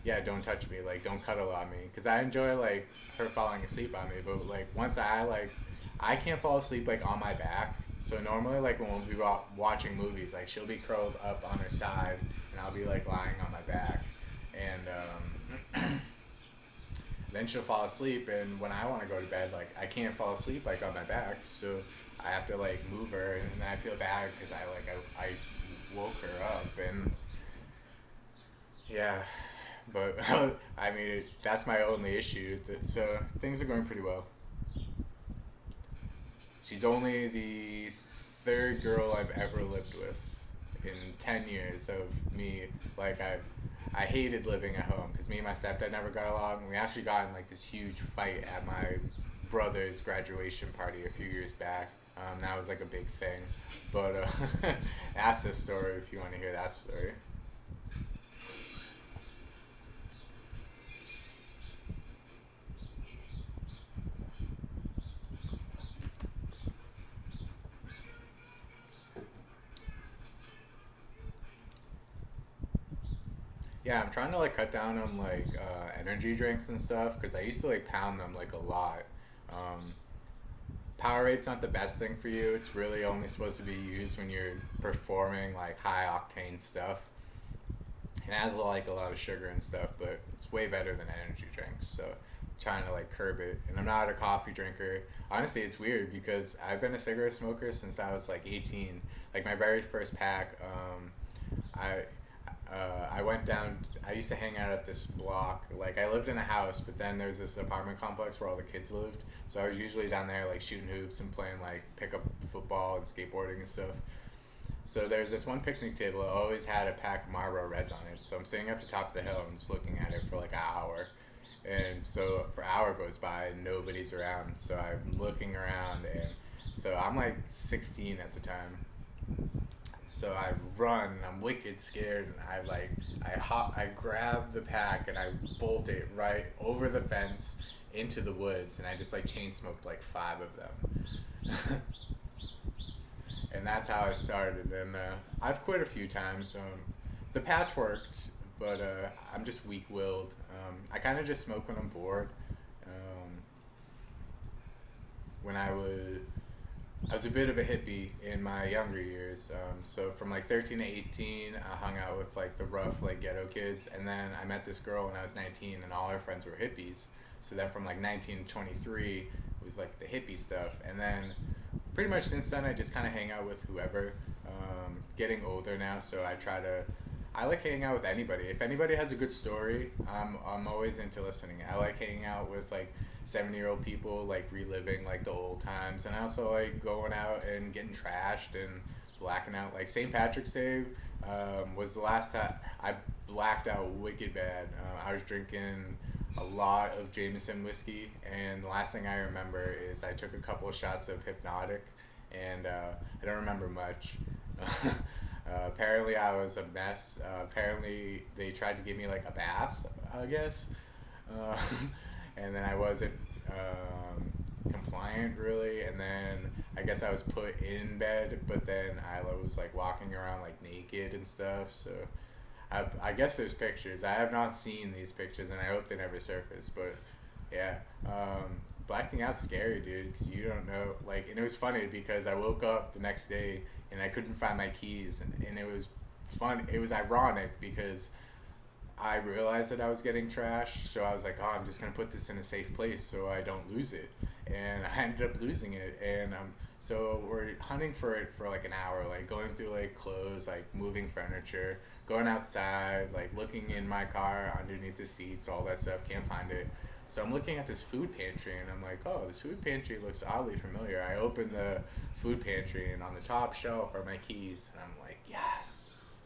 yeah, don't touch me, like don't cuddle on me, because I enjoy like her falling asleep on me, but like once I can't fall asleep like on my back. So normally like when we'll be watching movies, like she'll be curled up on her side and I'll be like lying on my back, and then she'll fall asleep, and when I want to go to bed, like I can't fall asleep like on my back, so I have to like move her, and then I feel bad because I woke her up, and yeah, but I mean that's my only issue. So things are going pretty well. She's only the third girl I've ever lived with in 10 years of me. Like I hated living at home because me and my stepdad never got along. We actually got in like this huge fight at my brother's graduation party a few years back. That was like a big thing, but that's a story if you want to hear that story. Yeah, I'm trying to like cut down on like energy drinks and stuff because I used to like pound them like a lot. Um, Powerade's not the best thing for you. It's really only supposed to be used when you're performing like high octane stuff. It has like a lot of sugar and stuff, but it's way better than energy drinks. So trying to like curb it. And I'm not a coffee drinker. Honestly, it's weird because I've been a cigarette smoker since I was like 18. Like my very first pack, I I went down. I used to hang out at this block. Like I lived in a house, but then there's this apartment complex where all the kids lived. So I was usually down there like shooting hoops and playing like pickup football and skateboarding and stuff. So there's this one picnic table that always had a pack of Marlboro Reds on it. So I'm sitting at the top of the hill and just looking at it for like an hour. And so for an hour goes by and nobody's around. So I'm looking around, and so I'm like 16 at the time. So I run and I'm wicked scared, and I grab the pack and I bolt it right over the fence into the woods, and I just like chain smoked like five of them. And that's how I started. And I've quit a few times. The patch worked, but I'm just weak willed. I kind of just smoke when I'm bored. Um, when I was a bit of a hippie in my younger years. So from like 13 to 18, I hung out with like the rough like ghetto kids, and then I met this girl when I was 19, and all her friends were hippies. So then from like 19 to 23 it was like the hippie stuff, and then pretty much since then I just kind of hang out with whoever. Getting older now, so I like hanging out with anybody. If anybody has a good story, I'm always into listening. I like hanging out with like 70-year-old people, like reliving like the old times, and I also like going out and getting trashed and blacking out. Like St. Patrick's Day, was the last time I blacked out wicked bad. I was drinking a lot of Jameson whiskey, and the last thing I remember is I took a couple of shots of Hypnotic, and I don't remember much. Apparently, I was a mess. Apparently, they tried to give me like a bath, I guess, uh, and then I wasn't compliant really. And then I guess I was put in bed, but then I was like walking around like naked and stuff. So I guess there's pictures. I have not seen these pictures, and I hope they never surface. But yeah, blacking out's scary, dude, because you don't know. Like, and it was funny because I woke up the next day and I couldn't find my keys, and it was fun. It was ironic because I realized that I was getting trashed, so I was like, oh, I'm just gonna put this in a safe place so I don't lose it, and I ended up losing it, and so we're hunting for it for like an hour, like going through like clothes, like moving furniture, going outside, like looking in my car underneath the seats, all that stuff, can't find it. So I'm looking at this food pantry and I'm like, oh, this food pantry looks oddly familiar. I open the food pantry and on the top shelf are my keys, and I'm like, yes,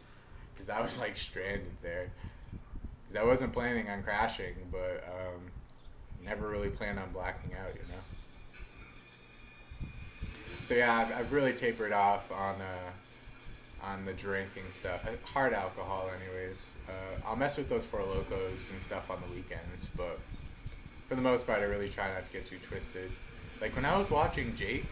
because I was like stranded there because I wasn't planning on crashing, but never really planned on blacking out, you know. So yeah, I've really tapered off on the drinking stuff, hard alcohol, anyways. I'll mess with those Four Locos and stuff on the weekends, but for the most part, I really try not to get too twisted. Like when I was watching Jake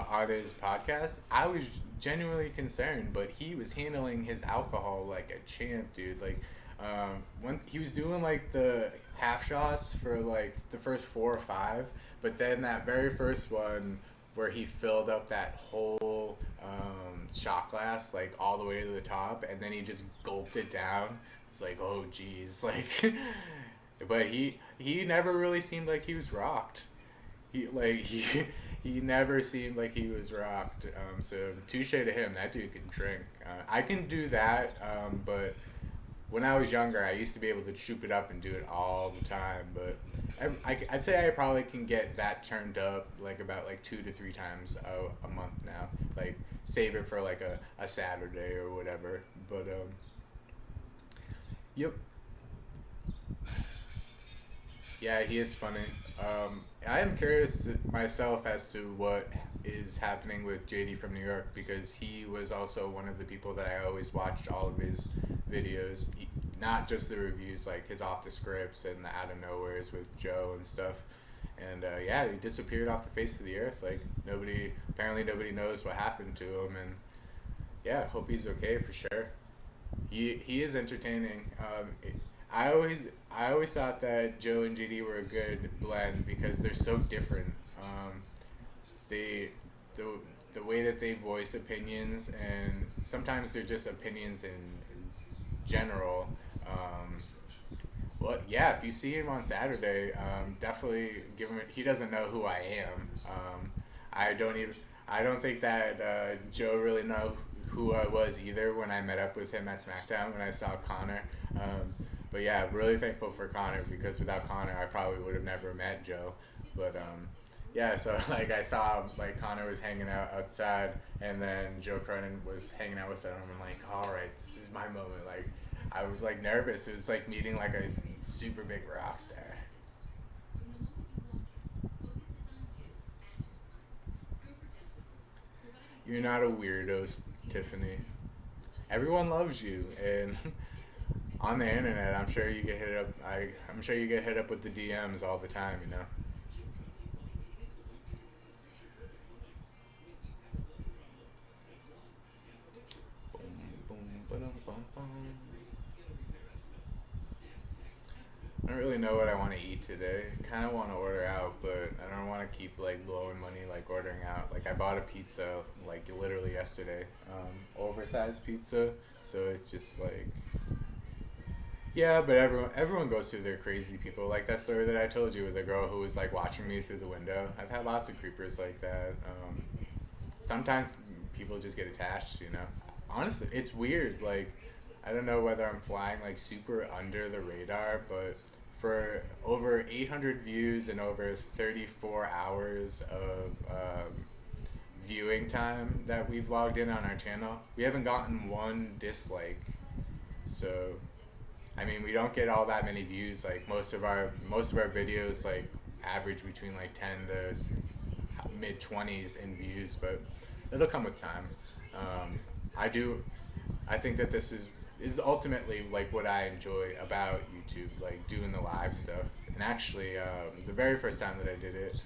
on his podcast, I was genuinely concerned, but he was handling his alcohol like a champ, dude. Like when he was doing like the half shots for like the first four or five, but then that very first one where he filled up that whole shot glass like all the way to the top, and then he just gulped it down. It's like, oh geez, like, but he never really seemed like he was rocked. He never seemed like he was rocked. So touche to him. That dude can drink. I can do that, but when I was younger, I used to be able to shoot it up and do it all the time. But I'd say I probably can get that turned up like about like 2 to 3 times a month now. Like save it for like a Saturday or whatever. But yep. Yeah, he is funny. I am curious myself as to what is happening with JD from New York because he was also one of the people that I always watched all of his videos, not just the reviews, like his off the scripts and the out of nowheres with Joe and stuff. And yeah, he disappeared off the face of the earth. Like apparently nobody knows what happened to him. And yeah, hope he's okay for sure. He is entertaining. I always thought that Joe and JD were a good blend because they're so different. They the the way that they voice opinions, and sometimes they're just opinions in general. Um, well, yeah, if you see him on Saturday, definitely give him. He doesn't know who I am. I don't even. I don't think that Joe really know who I was either when I met up with him at SmackDown when I saw Connor. But yeah, really thankful for Connor because without Connor, I probably would have never met Joe. But yeah, so like I saw like Connor was hanging out outside, and then Joe Cronin was hanging out with him. I'm like, all right, this is my moment. Like I was like nervous. It was like meeting like a super big rock star. You're not a weirdo, Tiffany. Everyone loves you, and on the internet, I'm sure you get hit up. I'm sure you get hit up with the DMs all the time. You know. Boom, boom, ba-dum, bum, bum. I don't really know what I want to eat today. Kind of want to order out, but I don't want to keep like blowing money like ordering out. Like I bought a pizza like literally yesterday, oversized pizza. So it's just like yeah, but everyone goes through their crazy people. Like that story that I told you with the girl who was like watching me through the window. I've had lots of creepers like that. Sometimes people just get attached, you know. Honestly, it's weird. Like I don't know whether I'm flying like super under the radar, but for over 800 views and over 34 hours of viewing time that we've logged in on our channel, we haven't gotten one dislike. So I mean, we don't get all that many views. Like most of our videos like average between like 10 to mid 20s in views, but it'll come with time. Um, I do. I think that this is ultimately like what I enjoy about YouTube, like doing the live stuff. And actually, the very first time that I did it,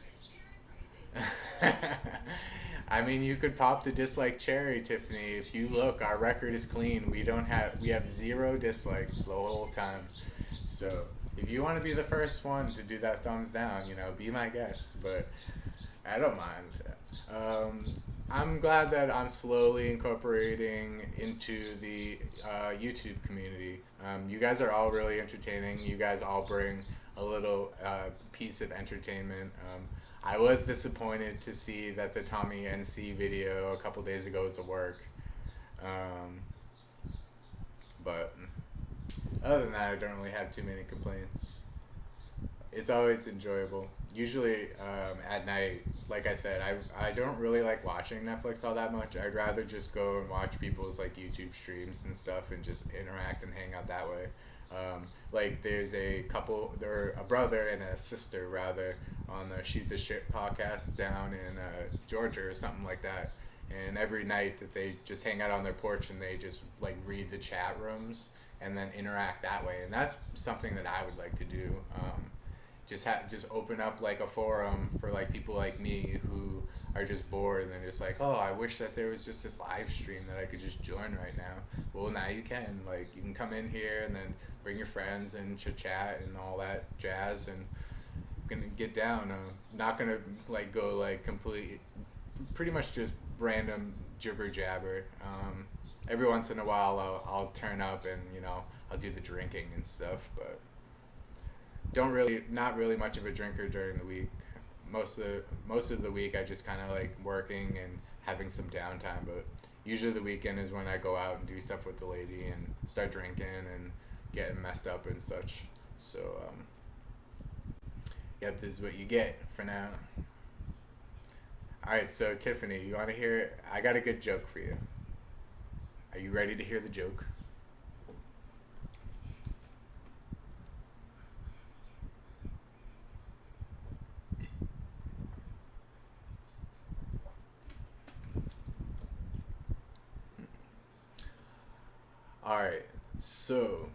I mean, you could pop the dislike cherry, Tiffany. If you look, our record is clean. We have zero dislikes the whole time. So if you want to be the first one to do that thumbs down, be my guest. But I don't mind. Um, I'm glad that I'm slowly incorporating into the YouTube community. You guys are all really entertaining. You guys all bring a little piece of entertainment. I was disappointed to see that the Tommy NC video a couple days ago was a work. Um, but other than that, I don't really have too many complaints. It's always enjoyable. Usually at night, like I said, I don't really like watching Netflix all that much. I'd rather just go and watch people's like YouTube streams and stuff and just interact and hang out that way. Like there's a couple, there a brother and a sister rather on the Shoot the Shit podcast down in Georgia or something like that. And every night that they just hang out on their porch and they just like read the chat rooms and then interact that way. And that's something that I would like to do. Just open up like a forum for like people like me who are just bored and they're just like, oh, I wish that there was just this live stream that I could just join right now. Well, now you can. Like, you can come in here and then bring your friends and chit chat and all that jazz, and gonna get down. Not gonna like go like complete, pretty much just random jibber jabber. Every once in a while, I'll turn up and I'll do the drinking and stuff, but not really much of a drinker during the week. Most of the week I just kind of like working and having some downtime, but usually the weekend is when I go out and do stuff with the lady and start drinking and getting messed up and such. So yep, this is what you get for now. All right, so Tiffany, you want to hear? I got a good joke for you. Are you ready to hear the joke? All right, so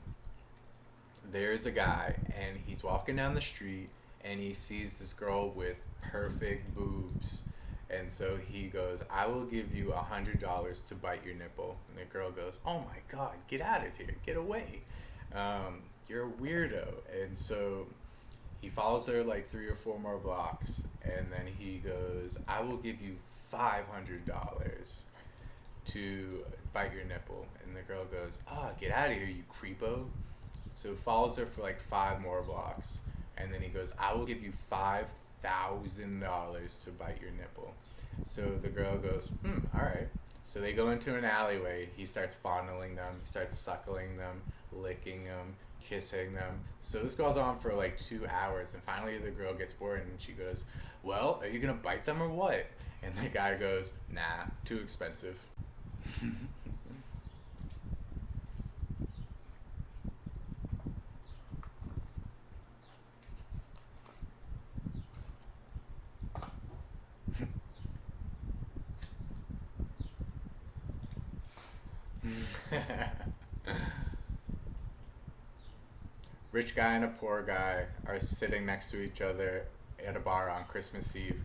there's a guy and he's walking down the street and he sees this girl with perfect boobs, and so he goes, I will give you $100 to bite your nipple. And the girl goes, oh my god, get out of here, get away, you're a weirdo. And so he follows her like 3 or 4 more blocks, and then he goes, I will give you $500 to bite your nipple. And the girl goes, ah, get out of here, you creepo. So follows her for like 5 more blocks. And then he goes, I will give you $5,000 to bite your nipple. So the girl goes, alright. So they go into an alleyway. He starts fondling them, he starts suckling them, licking them, kissing them. So this goes on for like 2 hours. And finally the girl gets bored and she goes, well, are you going to bite them or what? And the guy goes, nah, too expensive. Rich guy and a poor guy are sitting next to each other at a bar on Christmas Eve.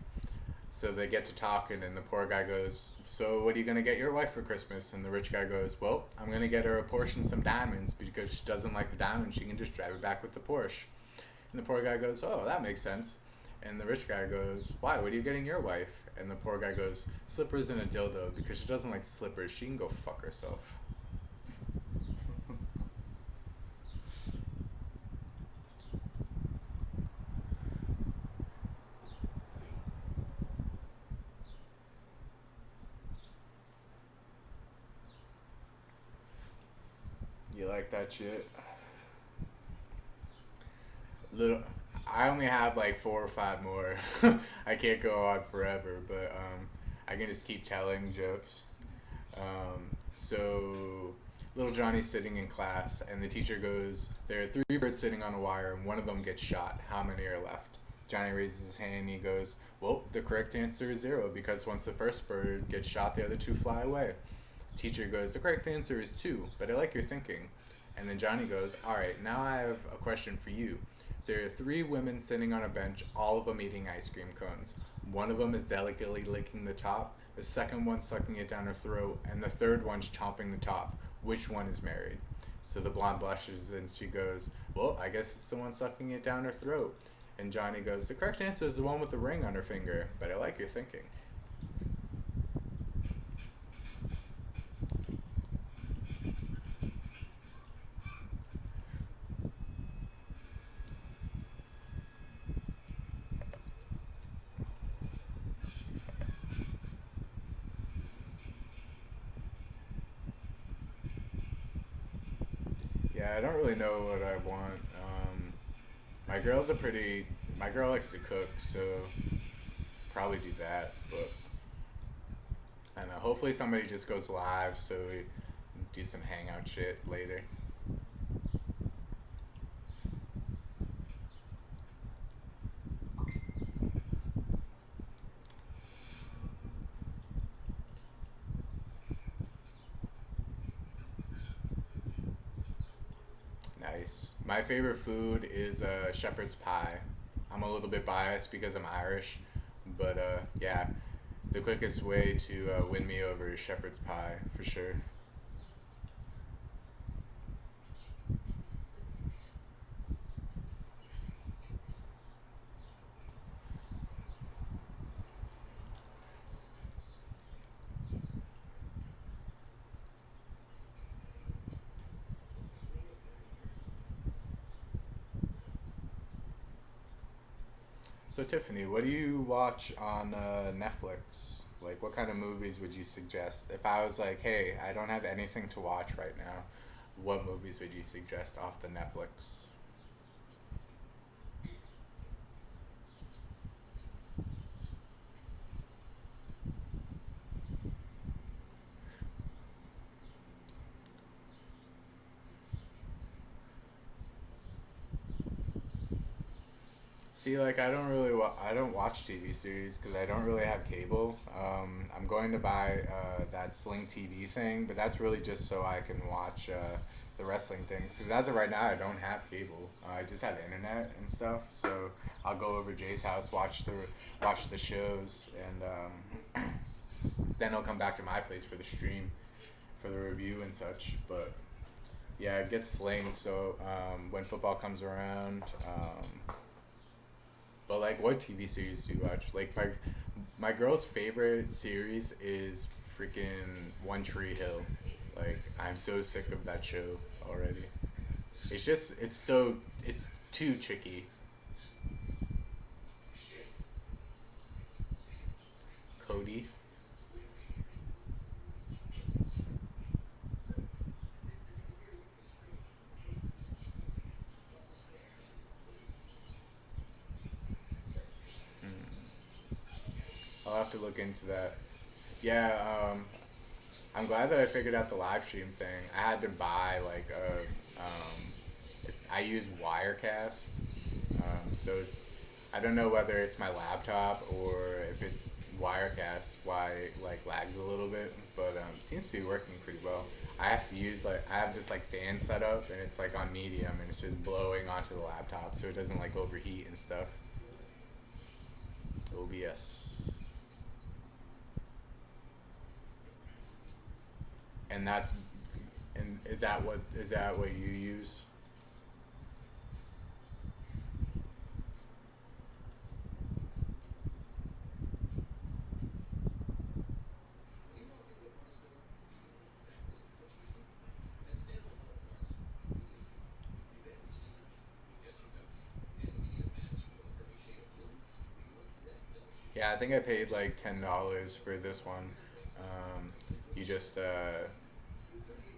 So they get to talking, and the poor guy goes, so what are you going to get your wife for Christmas? And the rich guy goes, well, I'm going to get her a Porsche and some diamonds, because she doesn't like the diamonds, she can just drive it back with the Porsche. And the poor guy goes, oh, that makes sense. And the rich guy goes, why, what are you getting your wife? And the poor guy goes, slippers and a dildo, because she doesn't like slippers, she can go fuck herself. You like that shit? Little, I only have like 4 or 5 more. I can't go on forever, but I can just keep telling jokes. So little Johnny's sitting in class, and the teacher goes, "There are three birds sitting on a wire, and one of them gets shot. How many are left?" Johnny raises his hand and he goes, "Well, the correct answer is zero because once the first bird gets shot, the other two fly away." Teacher goes, "The correct answer is two, but I like your thinking." And then Johnny goes, "All right, now I have a question for you. There are three women sitting on a bench, all of them eating ice cream cones. One of them is delicately licking the top, the second one's sucking it down her throat, and the third one's chomping the top. Which one is married?" So the blonde blushes and she goes, "Well, I guess it's the one sucking it down her throat." And Johnny goes, "The correct answer is the one with the ring on her finger, but I like your thinking." Yeah, I don't really know what I want. My girl's a pretty. My girl likes to cook, so probably do that. But I don't know. Hopefully somebody just goes live so we do some hangout shit later. Nice. My favorite food is shepherd's pie. I'm a little bit biased because I'm Irish, but yeah, the quickest way to win me over is shepherd's pie for sure. So Tiffany, what do you watch on Netflix? Like, what kind of movies would you suggest? If I was like, hey, I don't have anything to watch right now, what movies would you suggest off the Netflix? See, like I don't watch TV series because I don't really have cable. I'm going to buy that Sling TV thing, but that's really just so I can watch the wrestling things. Because as of right now, I don't have cable. I just have internet and stuff. So I'll go over Jay's house, watch the shows, and then I'll come back to my place for the stream, for the review and such. But yeah, get Sling. So when football comes around. But like, what TV series do you watch? Like my girl's favorite series is freaking One Tree Hill. Like I'm so sick of that show already. It's too tricky. Cody. I'll have to look into that. Yeah, I'm glad that I figured out the live stream thing. I had to buy like I use Wirecast, so I don't know whether it's my laptop or if it's Wirecast why it like lags a little bit, but it seems to be working pretty well. I have to use like I have this like fan set up and it's like on medium and it's just blowing onto the laptop so it doesn't like overheat and stuff. OBS, and that's and is that what you use? Yeah, I think I paid like $10 for this one. You just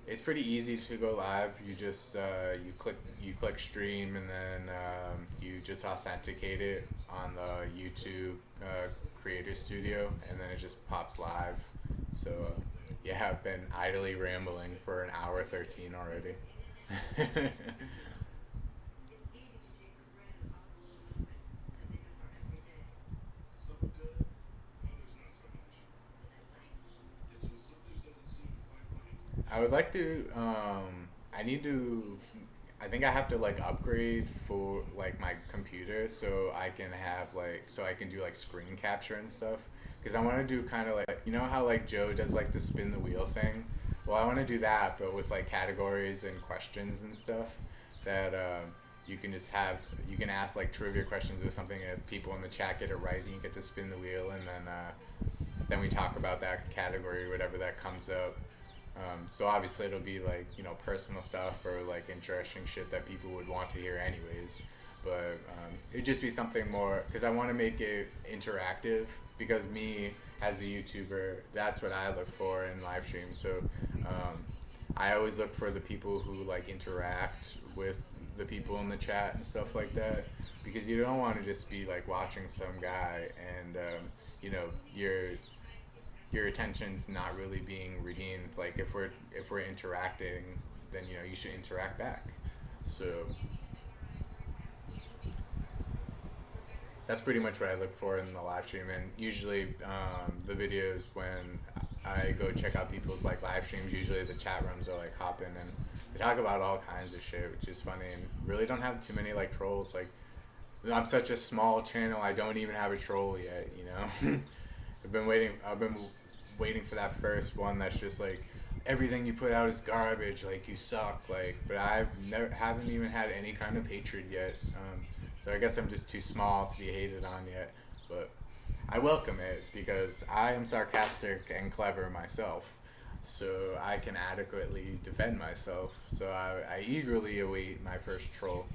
It's pretty easy to go live. You just you click stream and then you just authenticate it on the YouTube Creator Studio and then it just pops live. So yeah, I've been idly rambling for an hour 13 already. I would like to. I need to. I think I have to like upgrade for like my computer so I can have like so I can do like screen capture and stuff. Because I want to do kind of like you know how like Joe does like the spin the wheel thing. Well, I want to do that, but with like categories and questions and stuff that you can just have. You can ask like trivia questions or something, and if people in the chat get it right, then you get to spin the wheel, and then we talk about that category, whatever that comes up. So obviously it'll be like personal stuff or like interesting shit that people would want to hear anyways. But it'd just be something more because I want to make it interactive because me as a YouTuber, that's what I look for in live streams. So um, I always look for the people who like interact with the people in the chat and stuff like that because you don't want to just be like watching some guy and you know you're your attention's not really being redeemed. Like if we're interacting, then you should interact back. So that's pretty much what I look for in the live stream. And usually, the videos when I go check out people's like live streams, usually the chat rooms are like hopping and they talk about all kinds of shit, which is funny. And really don't have too many like trolls. Like I'm such a small channel, I don't even have a troll yet. I've been waiting for that first one that's just like everything you put out is garbage, like you suck, like. But I've never haven't even had any kind of hatred yet. So I guess I'm just too small to be hated on yet. But I welcome it because I am sarcastic and clever myself. So I can adequately defend myself. So I eagerly await my first troll.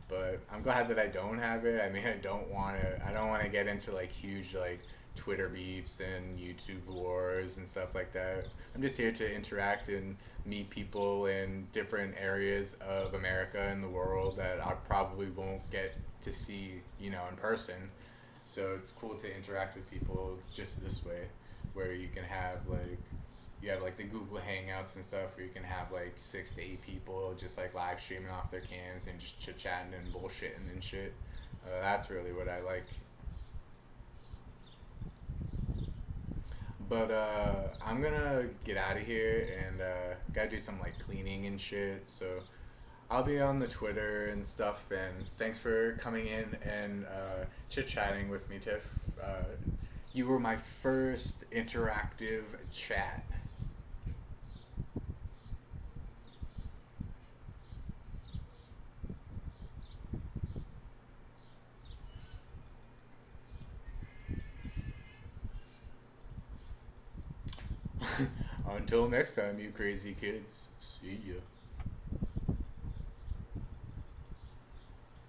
But I'm glad that I don't have it. I mean, I don't want to. I don't want to get into like huge like Twitter beefs and YouTube wars and stuff like that. I'm just here to interact and meet people in different areas of America and the world that I probably won't get to see, in person. So it's cool to interact with people just this way, where you have like the Google Hangouts and stuff where you can have like 6 to 8 people just like live streaming off their cams and just chit chatting and bullshitting and shit. That's really what I like. But I'm gonna get out of here and gotta do some like cleaning and shit. So I'll be on the Twitter and stuff. And thanks for coming in and chit chatting with me, Tiff. You were my first interactive chat. Until next time, you crazy kids. See ya.